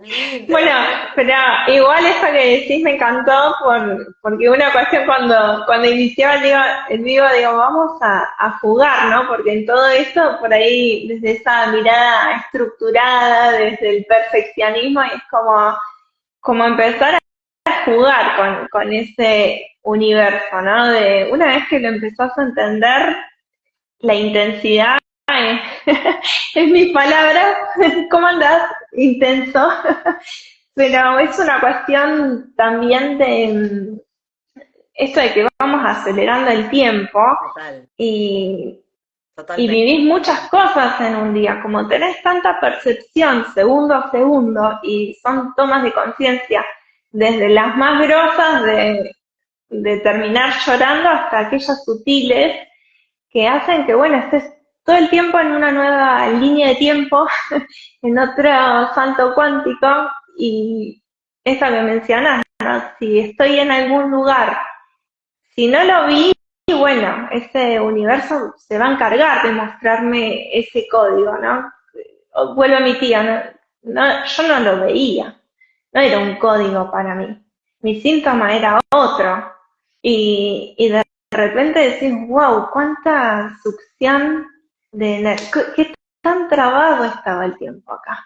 Lindo. Bueno, pero igual eso que decís me encantó porque una ocasión cuando inició el vivo, digo, vamos a jugar, ¿no? Porque en todo esto, por ahí, desde esa mirada estructurada, desde el perfeccionismo, es como empezar a jugar con ese universo, ¿no? De una vez que lo empezás a entender, la intensidad es, es mi palabra. ¿Cómo andás? Intenso. Pero es una cuestión también de esto de que vamos acelerando el tiempo Total, y, y totalmente. vivís muchas cosas en un día, como tenés tanta percepción segundo a segundo y son tomas de conciencia desde las más grosas de terminar llorando hasta aquellas sutiles que hacen que, bueno, estés todo el tiempo en una nueva línea de tiempo, en otro salto cuántico, y eso que mencionas, ¿no? Si estoy en algún lugar, si no lo vi, bueno, ese universo se va a encargar de mostrarme ese código, ¿no? Vuelvo a mi tía, yo no lo veía, no era un código para mí, mi síntoma era otro, y de repente decís, wow, cuánta succión de energía, qué tan trabado estaba el tiempo acá,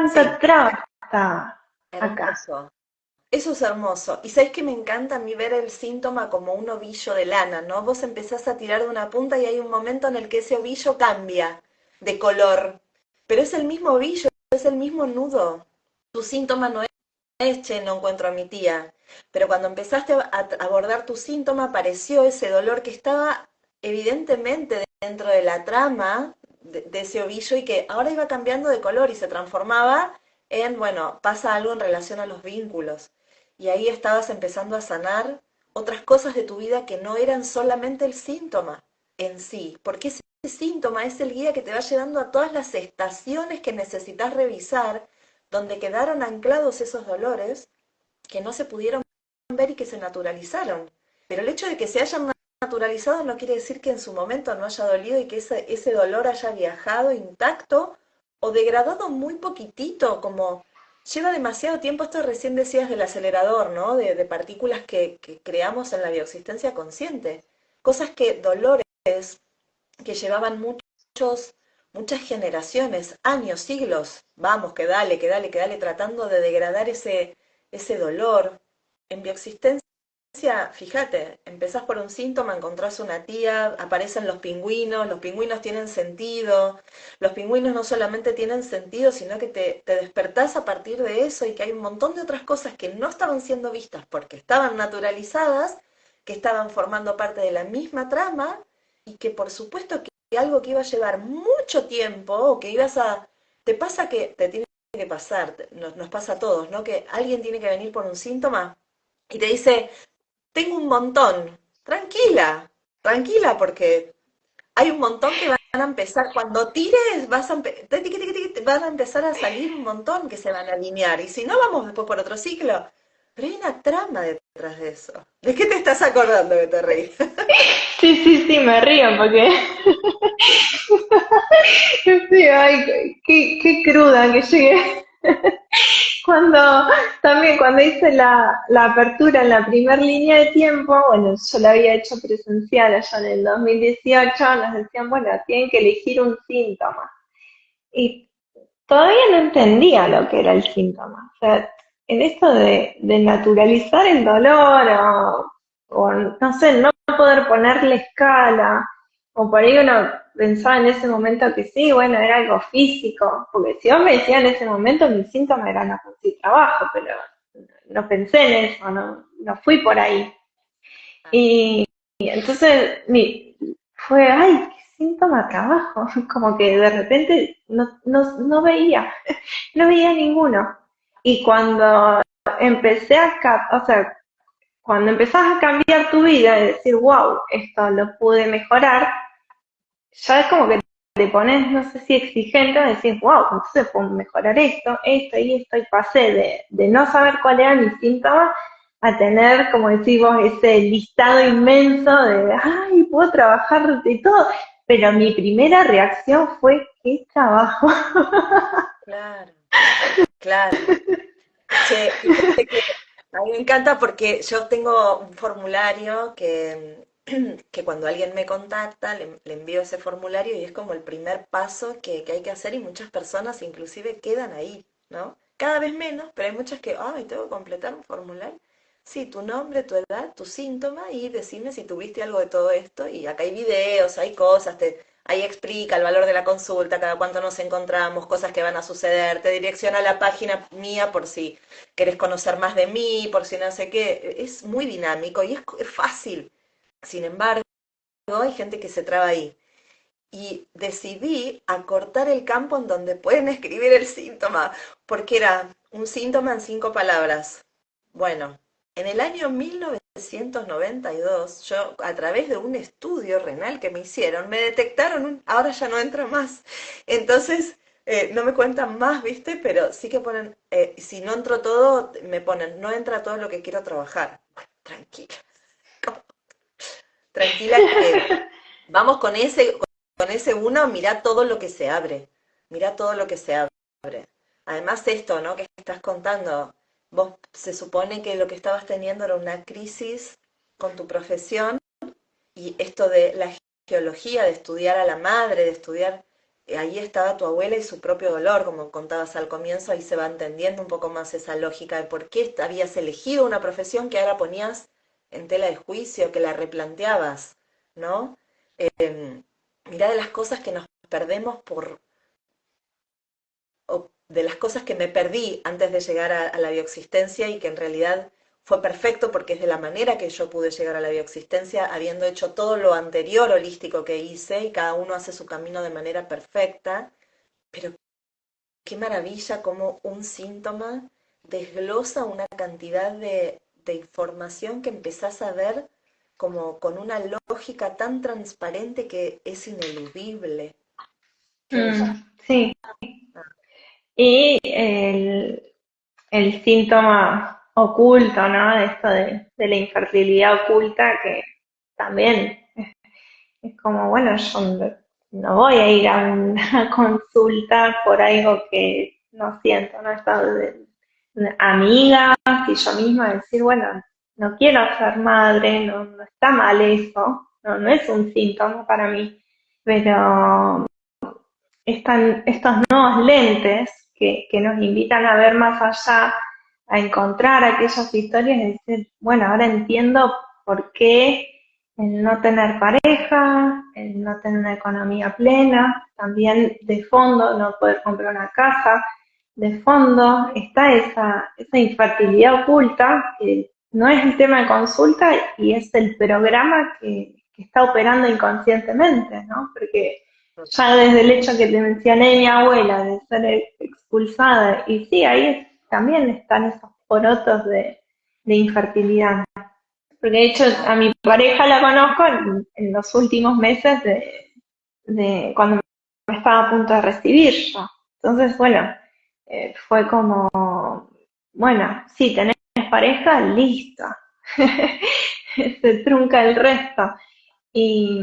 Sí, cuánta traba estaba acá. hermoso. Eso es hermoso. Y sabes que me encanta a mí ver el síntoma como un ovillo de lana, ¿no? Vos empezás a tirar de una punta y hay un momento en el que ese ovillo cambia de color. Pero es el mismo ovillo, es el mismo nudo. Tu síntoma no es, che, no encuentro a mi tía. Pero cuando empezaste a abordar tu síntoma, apareció ese dolor que estaba evidentemente dentro de la trama de ese ovillo y que ahora iba cambiando de color y se transformaba en, bueno, pasa algo en relación a los vínculos. Y ahí estabas empezando a sanar otras cosas de tu vida que no eran solamente el síntoma en sí, porque ese síntoma es el guía que te va llevando a todas las estaciones que necesitas revisar, donde quedaron anclados esos dolores que no se pudieron ver y que se naturalizaron. Pero el hecho de que se hayan naturalizado no quiere decir que en su momento no haya dolido y que ese dolor haya viajado intacto o degradado muy poquitito, como lleva demasiado tiempo, esto recién decías del acelerador, ¿no? De partículas que creamos en la bioexistencia consciente. Cosas que, dolores que llevaban muchas generaciones, años, siglos, vamos, que dale, que dale, tratando de degradar ese dolor. En bioexistencia, fíjate, empezás por un síntoma, encontrás una tía, aparecen los pingüinos tienen sentido, los pingüinos no solamente tienen sentido, sino que te despertás a partir de eso y que hay un montón de otras cosas que no estaban siendo vistas porque estaban naturalizadas, que estaban formando parte de la misma trama y que por supuesto que algo que iba a llevar mucho tiempo o que ibas a... Te pasa que te tiene que pasar, nos pasa a todos, ¿no? Que alguien tiene que venir por un síntoma y te dice, tengo un montón. Tranquila, tranquila, porque hay un montón que van a empezar, cuando tires, van a empezar a salir un montón que se van a alinear. Y si no, vamos después por otro ciclo. Pero hay una trama detrás de eso. ¿De qué te estás acordando que te reís? Sí, sí, sí, me río porque sí, ay, qué cruda que llegué. Cuando, también cuando hice la apertura en la primera línea de tiempo, bueno, yo la había hecho presencial allá en el 2018, nos decían, bueno, tienen que elegir un síntoma. Y todavía no entendía lo que era el síntoma. O sea, en esto de naturalizar el dolor o, no sé, no poder ponerle escala, o por ahí uno pensaba en ese momento que sí, bueno, era algo físico, porque si vos me decías en ese momento, mi síntoma era no conseguir trabajo, pero no pensé en eso, no fui por ahí. Y entonces fue, ay, síntoma acá abajo, como que de repente no veía, no veía ninguno. Y cuando empecé o sea, cuando empezás a cambiar tu vida y decir, wow, esto lo pude mejorar, ya es como que te pones, no sé si exigente, de decir, wow, entonces puedo mejorar esto y pasé de no saber cuál era mi síntoma a tener, como decís vos, ese listado inmenso de, ay, puedo trabajar de todo. Pero mi primera reacción fue, ¿qué trabajo? Claro, claro. Che, fíjate que a mí me encanta porque yo tengo un formulario que cuando alguien me contacta le envío ese formulario y es como el primer paso que hay que hacer y muchas personas inclusive quedan ahí, ¿no? Cada vez menos, pero hay muchas que, ay, tengo que completar un formulario. Sí, tu nombre, tu edad, tu síntoma y decime si tuviste algo de todo esto. Y acá hay videos, hay cosas, ahí explica el valor de la consulta, cada cuánto nos encontramos, cosas que van a suceder, te direcciona a la página mía por si querés conocer más de mí, por si no sé qué. Es muy dinámico y es fácil. Sin embargo, hay gente que se traba ahí. Y decidí acortar el campo en donde pueden escribir el síntoma, porque era un síntoma en 5 palabras. Bueno, en el año 1992, yo a través de un estudio renal que me hicieron, me detectaron ahora ya no entra más. Entonces, no me cuentan más, ¿viste? Pero sí que ponen, si no entro todo, me ponen, no entra todo lo que quiero trabajar. Bueno, tranquila, tranquila que vamos con ese uno, mirá todo lo que se abre, mirá todo lo que se abre. Además esto, ¿no? Que estás contando, vos se supone que lo que estabas teniendo era una crisis con tu profesión y esto de la geología, de estudiar a la madre, de estudiar, ahí estaba tu abuela y su propio dolor, como contabas al comienzo, ahí se va entendiendo un poco más esa lógica de por qué habías elegido una profesión que ahora ponías en tela de juicio, que la replanteabas, ¿no? Mirá de las cosas que nos perdemos o de las cosas que me perdí antes de llegar a la bioexistencia y que en realidad fue perfecto porque es de la manera que yo pude llegar a la bioexistencia, habiendo hecho todo lo anterior holístico que hice y cada uno hace su camino de manera perfecta, pero qué maravilla como un síntoma desglosa una cantidad de información que empezás a ver como con una lógica tan transparente que es ineludible. Qué belleza. Sí, y el síntoma oculto, ¿no? De esto de la infertilidad oculta, que también es como, bueno, yo no voy a ir a una consulta por algo que no siento, ¿no? Esta de amigas y yo misma decir, bueno, no quiero ser madre, no está mal eso, no es un síntoma para mí, pero están estos nuevos lentes que nos invitan a ver más allá, a encontrar aquellas historias y decir, bueno, ahora entiendo por qué el no tener pareja, el no tener una economía plena, también de fondo no poder comprar una casa, de fondo está esa infertilidad oculta que no es el tema de consulta y es el programa que está operando inconscientemente, ¿no? Porque ya desde el hecho que te mencioné de mi abuela, de ser expulsada, y sí, ahí también están esos porotos de infertilidad. Porque de hecho a mi pareja la conozco en los últimos meses de cuando me estaba a punto de recibir yo. Entonces, bueno, fue como, bueno, sí, tenés pareja, listo. Se trunca el resto. Y,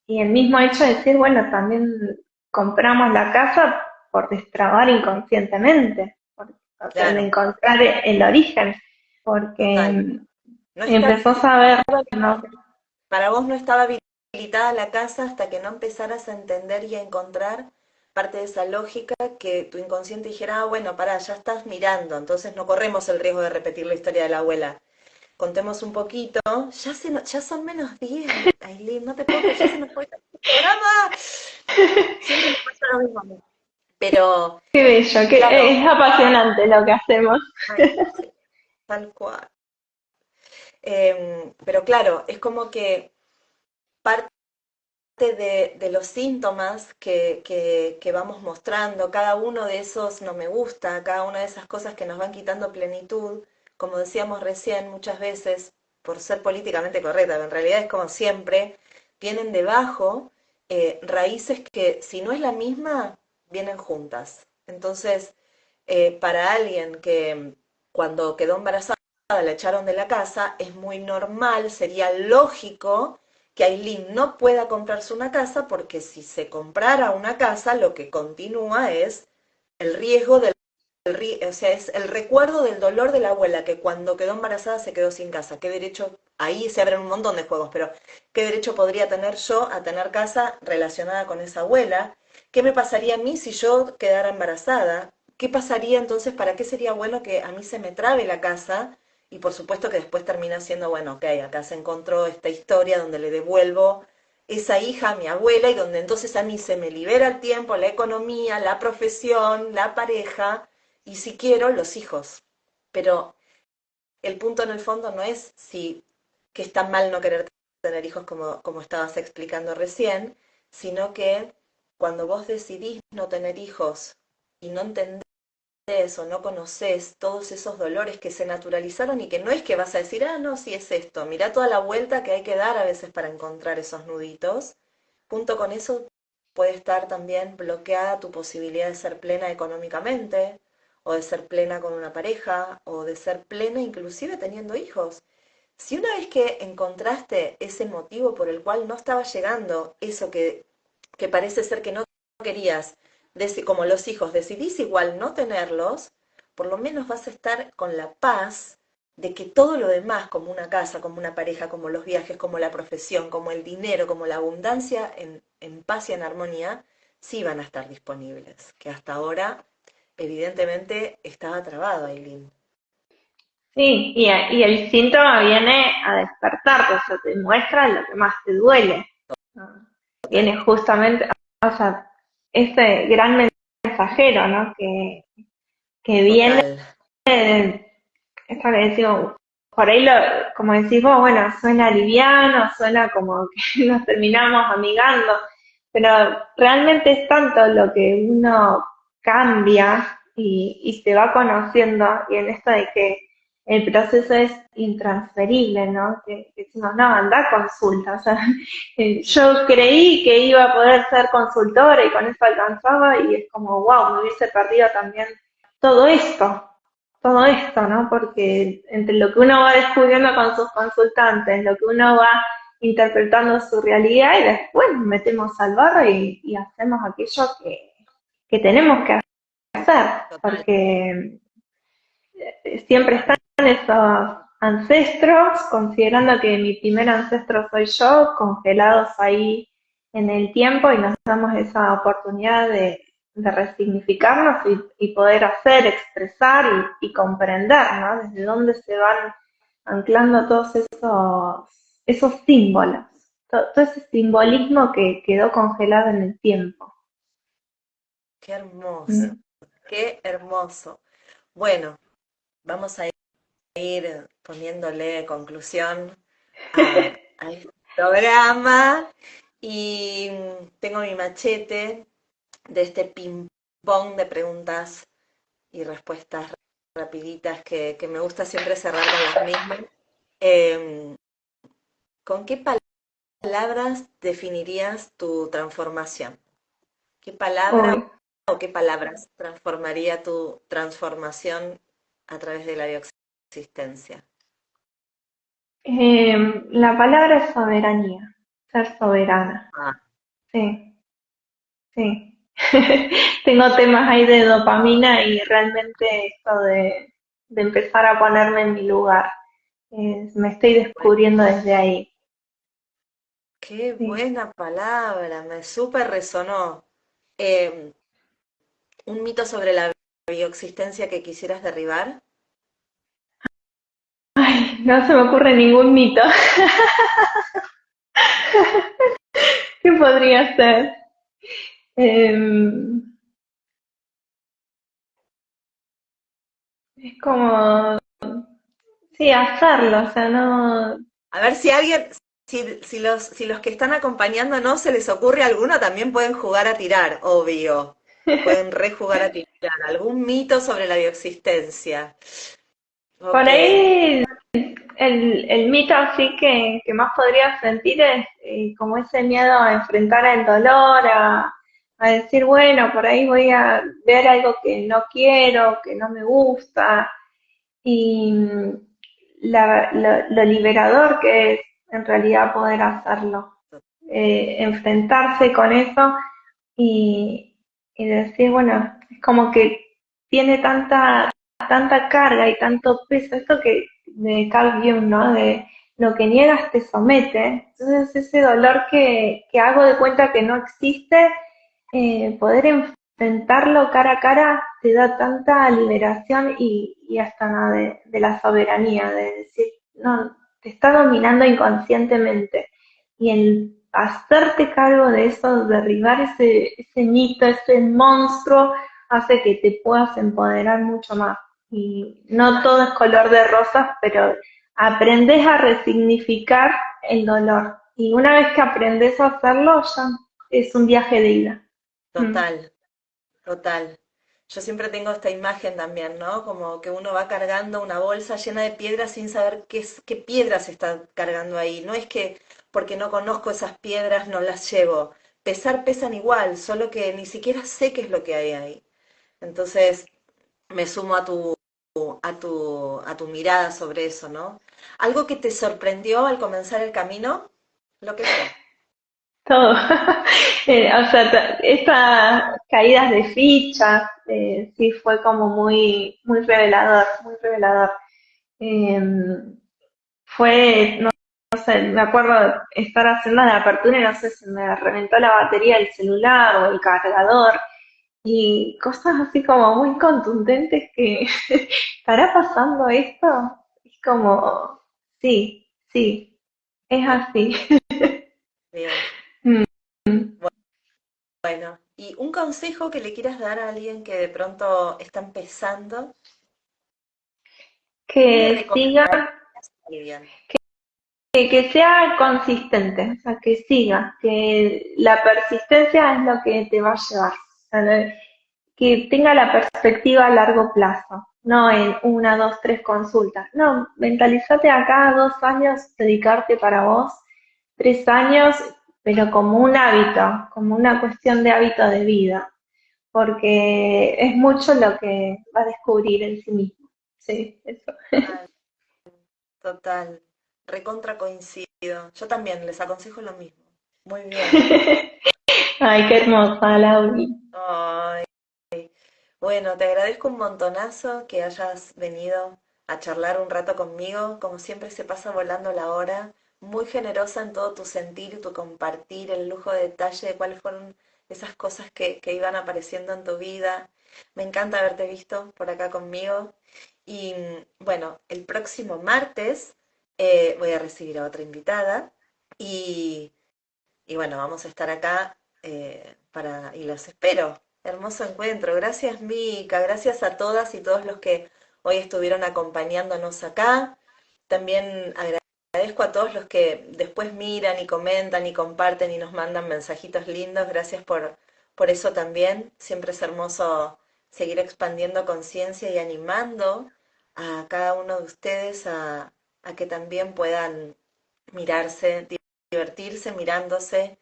y el mismo hecho de decir, bueno, también compramos la casa por destrabar inconscientemente, o sea, de Claro, encontrar el origen, porque total. No está, empezó a saber, ¿no? para vos no estaba habilitada la casa hasta que no empezaras a entender y a encontrar parte de esa lógica que tu inconsciente dijera, ah, bueno, pará, ya estás mirando, entonces no corremos el riesgo de repetir la historia de la abuela. Contemos un poquito. Ya son -10, Aileen, no te puedo creer, ya se nos fue el programa. Siempre me pasa lo mismo a mí. Pero, Qué bello, claro, que es apasionante lo que hacemos. ay, sí, tal cual. Pero claro, es como que parte parte de los síntomas que vamos mostrando, cada uno de esos no me gusta, cada una de esas cosas que nos van quitando plenitud, como decíamos recién, muchas veces, por ser políticamente correcta, pero en realidad es como siempre, tienen debajo raíces que si no es la misma, vienen juntas. Entonces, para alguien que cuando quedó embarazada la echaron de la casa, es muy normal, sería lógico que Aileen no pueda comprarse una casa porque si se comprara una casa, lo que continúa es el riesgo del o sea, es el recuerdo del dolor de la abuela que cuando quedó embarazada se quedó sin casa. ¿Qué derecho? Ahí se abren un montón de juegos, pero ¿qué derecho podría tener yo a tener casa relacionada con esa abuela? ¿Qué me pasaría a mí si yo quedara embarazada? ¿Qué pasaría entonces? ¿Para qué sería bueno que a mí se me trabe la casa? Y por supuesto que después termina siendo, bueno, ok, acá se encontró esta historia donde le devuelvo esa hija a mi abuela y donde entonces a mí se me libera el tiempo, la economía, la profesión, la pareja y si quiero, los hijos. Pero el punto en el fondo no es si que está mal no querer tener hijos como estabas explicando recién, sino que cuando vos decidís no tener hijos y no entendés o no conoces todos esos dolores que se naturalizaron y que no es que vas a decir, ah, no, sí es esto, mirá toda la vuelta que hay que dar a veces para encontrar esos nuditos, junto con eso puede estar también bloqueada tu posibilidad de ser plena económicamente, o de ser plena con una pareja, o de ser plena inclusive teniendo hijos. Si una vez que encontraste ese motivo por el cual no estaba llegando eso que parece ser que no querías, como los hijos, decidís igual no tenerlos, por lo menos vas a estar con la paz de que todo lo demás, como una casa, como una pareja, como los viajes, como la profesión, como el dinero, como la abundancia en paz y en armonía, sí van a estar disponibles. Que hasta ahora, evidentemente, estaba trabado, Aileen. Sí, y el síntoma viene a despertarte, o sea, te muestra lo que más te duele. Ah, Total, viene justamente, o sea, este gran mensajero, ¿no? Que viene, total. esto que decimos, por ahí, como decís vos, bueno, suena liviano, suena como que nos terminamos amigando, pero realmente es tanto lo que uno cambia y se va conociendo, y en esto de que el proceso es intransferible, ¿no? Que decimos, no, anda a consulta, o sea, yo creí que iba a poder ser consultora y con eso alcanzaba, y es como, wow, me hubiese perdido también todo esto, todo esto, ¿no? Porque entre lo que uno va descubriendo con sus consultantes, lo que uno va interpretando su realidad y después nos metemos al barro y hacemos aquello que tenemos que hacer, Total. porque siempre están esos ancestros, considerando que mi primer ancestro soy yo, congelados ahí en el tiempo y nos damos esa oportunidad de resignificarnos y poder hacer, expresar y comprender, ¿no? Desde dónde se van anclando todos esos símbolos, todo ese simbolismo que quedó congelado en el tiempo. Qué hermoso, Mm. qué hermoso. Bueno, vamos a ir poniéndole conclusión a este programa y tengo mi machete de este ping-pong de preguntas y respuestas rapiditas que me gusta siempre cerrar con las mismas. Eh, ¿Con qué palabras definirías tu transformación? ¿Qué palabra Uy, o qué palabras transformaría tu transformación a través de la bioexistencia? la palabra es soberanía, ser soberana. Ah, Sí, sí. Tengo temas ahí de dopamina y realmente esto de empezar a ponerme en mi lugar. Me estoy bueno, descubriendo desde ahí. qué Sí. buena palabra, me súper resonó. Eh, ¿Un mito sobre la bioexistencia que quisieras derribar? Ay, no se me ocurre ningún mito. ¿Qué podría ser? Em, es como, sí, hacerlo, o sea, no, A ver si los que están acompañando no se les ocurre alguno, también pueden jugar a tirar, obvio. Pueden rejugar a tirar. ¿Algún mito sobre la bioexistencia? Por Ok. ahí el mito así que más podría sentir es como ese miedo a enfrentar el dolor, a decir, bueno, por ahí voy a ver algo que no quiero, que no me gusta, y lo liberador que es en realidad poder hacerlo, enfrentarse con eso y, y decir, bueno, es como que tiene tanta carga y tanto peso, esto que de Carl Jung, ¿no? De lo que niegas te somete. Entonces ese dolor que hago de cuenta que no existe, poder enfrentarlo cara a cara te da tanta liberación y hasta ¿no? de la soberanía, de decir, no, te está dominando inconscientemente. Y el hacerte cargo de eso, derribar ese mito, ese monstruo, hace que te puedas empoderar mucho más. Y no todo es color de rosas, pero aprendes a resignificar el dolor. Y una vez que aprendes a hacerlo, ya es un viaje de ida. Mm. Total, total. Yo siempre tengo esta imagen también, ¿no? Como que uno va cargando una bolsa llena de piedras sin saber qué piedras está cargando ahí. No es que porque no conozco esas piedras no las llevo. Pesar pesan igual, solo que ni siquiera sé qué es lo que hay ahí. Entonces me sumo a tu mirada sobre eso, ¿no? ¿Algo que te sorprendió al comenzar el camino? Lo que sea. Todo. O sea, estas caídas de fichas, sí fue como muy revelador, muy revelador. Eh, no sé, me acuerdo estar haciendo la apertura y no sé, se me reventó la batería del celular o el cargador y cosas así como muy contundentes que ¿estará pasando esto? Es como, sí, es así. Bien. Bueno, y un consejo que le quieras dar a alguien que de pronto está empezando, ¿qué le Que siga recomendarías a alguien? que sea consistente, o sea, que siga, que la persistencia es lo que te va a llevar, o sea, que tenga la perspectiva a largo plazo, no en una, dos, tres consultas, no, mentalízate acá 2 años, dedicarte para vos, 3 años, pero como un hábito, como una cuestión de hábito de vida, porque es mucho lo que va a descubrir en sí mismo. Sí, eso. Total, total, recontra coincido. Yo también les aconsejo lo mismo. Muy bien. Ay, qué hermosa, Lauri. Ay, bueno, te agradezco un montonazo que hayas venido a charlar un rato conmigo. Como siempre se pasa volando la hora. Muy generosa en todo tu sentir y tu compartir, el lujo de detalle de cuáles fueron esas cosas que iban apareciendo en tu vida. Me encanta haberte visto por acá conmigo. Y bueno, el próximo martes voy a recibir a otra invitada y, y bueno, vamos a estar acá y los espero. Hermoso encuentro. Gracias, Mica. Gracias a todas y todos los que hoy estuvieron acompañándonos acá. También agradezco a todos los que después miran y comentan y comparten y nos mandan mensajitos lindos. Gracias por eso también. Siempre es hermoso seguir expandiendo conciencia y animando a cada uno de ustedes a que también puedan mirarse, divertirse mirándose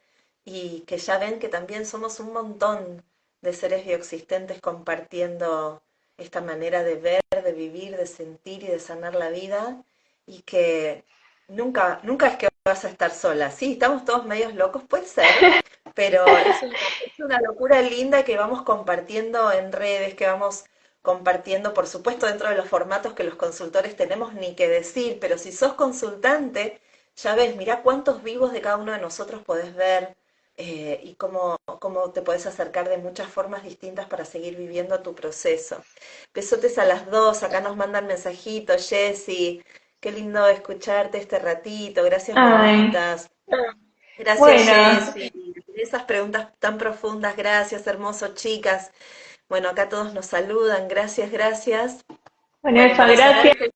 y que ya ven que también somos un montón de seres bioexistentes compartiendo esta manera de ver, de vivir, de sentir y de sanar la vida y que nunca es que vas a estar sola. Sí, estamos todos medios locos, puede ser, pero es una locura linda que vamos compartiendo en redes, que vamos compartiendo, por supuesto, dentro de los formatos que los consultores tenemos ni que decir, pero si sos consultante, ya ves, mirá cuántos vivos de cada uno de nosotros podés ver y cómo te podés acercar de muchas formas distintas para seguir viviendo tu proceso. Besotes a las dos, acá nos mandan mensajitos, Jessy, qué lindo escucharte este ratito, gracias Ay, bonitas. Gracias, bueno, Jessy. Esas preguntas tan profundas, gracias, hermoso, chicas. Bueno, acá todos nos saludan, gracias, gracias. bueno, Bueno, y eso, para cerrar gracias este...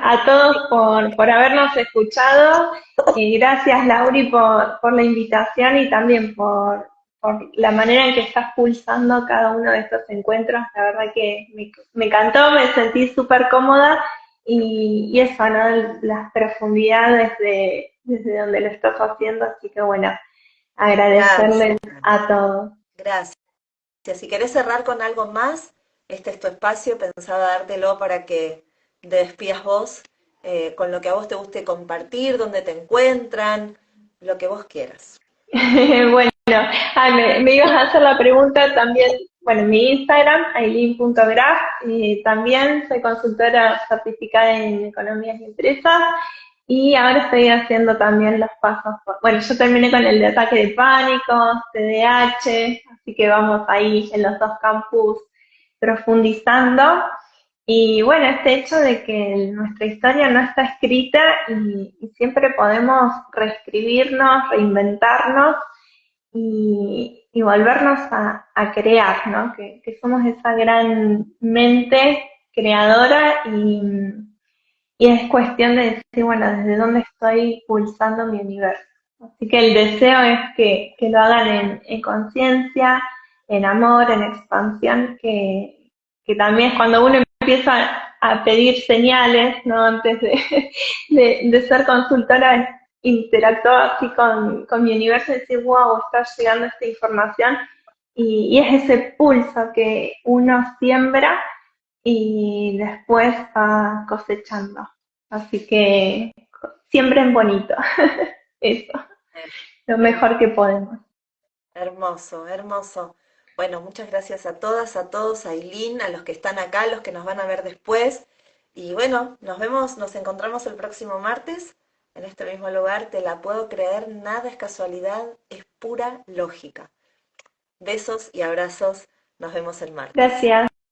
a todos por habernos escuchado. Gracias, Lauri, por la invitación y también por la manera en que estás pulsando cada uno de estos encuentros. La verdad que me encantó, me sentí súper cómoda y eso, ¿no? Las profundidades desde donde lo estás haciendo. Así que bueno, Gracias, agradecerles a todos. gracias. Si querés cerrar con algo más, este es tu espacio, pensaba dártelo para que te despidas vos, con lo que a vos te guste compartir, donde te encuentran, lo que vos quieras. Bueno, me ibas a hacer la pregunta también. Bueno, mi Instagram, aileen.graf, también soy consultora certificada en economías y empresas y ahora estoy haciendo también los pasos. Bueno, yo terminé con el de ataque de pánico, TDAH, así que vamos ahí en los dos campus profundizando. Y bueno, este hecho de que nuestra historia no está escrita y siempre podemos reescribirnos, reinventarnos y volvernos a crear, ¿no? Que somos esa gran mente creadora y es cuestión de decir, bueno, ¿desde dónde estoy pulsando mi universo? Así que el deseo es que lo hagan en conciencia, en amor, en expansión, que también es cuando uno empieza a pedir señales, ¿no? Antes de ser consultora, interactúa así con mi universo y decir, wow, está llegando esta información. Y es ese pulso que uno siembra y después va cosechando. Así que siembren bonito, eso, lo mejor que podemos. Hermoso, hermoso. Bueno, muchas gracias a todas, a todos, a Aileen, a los que están acá, a los que nos van a ver después. Y bueno, nos vemos, nos encontramos el próximo martes en este mismo lugar. Te la puedo creer, nada es casualidad, es pura lógica. Besos y abrazos, nos vemos el martes. Gracias.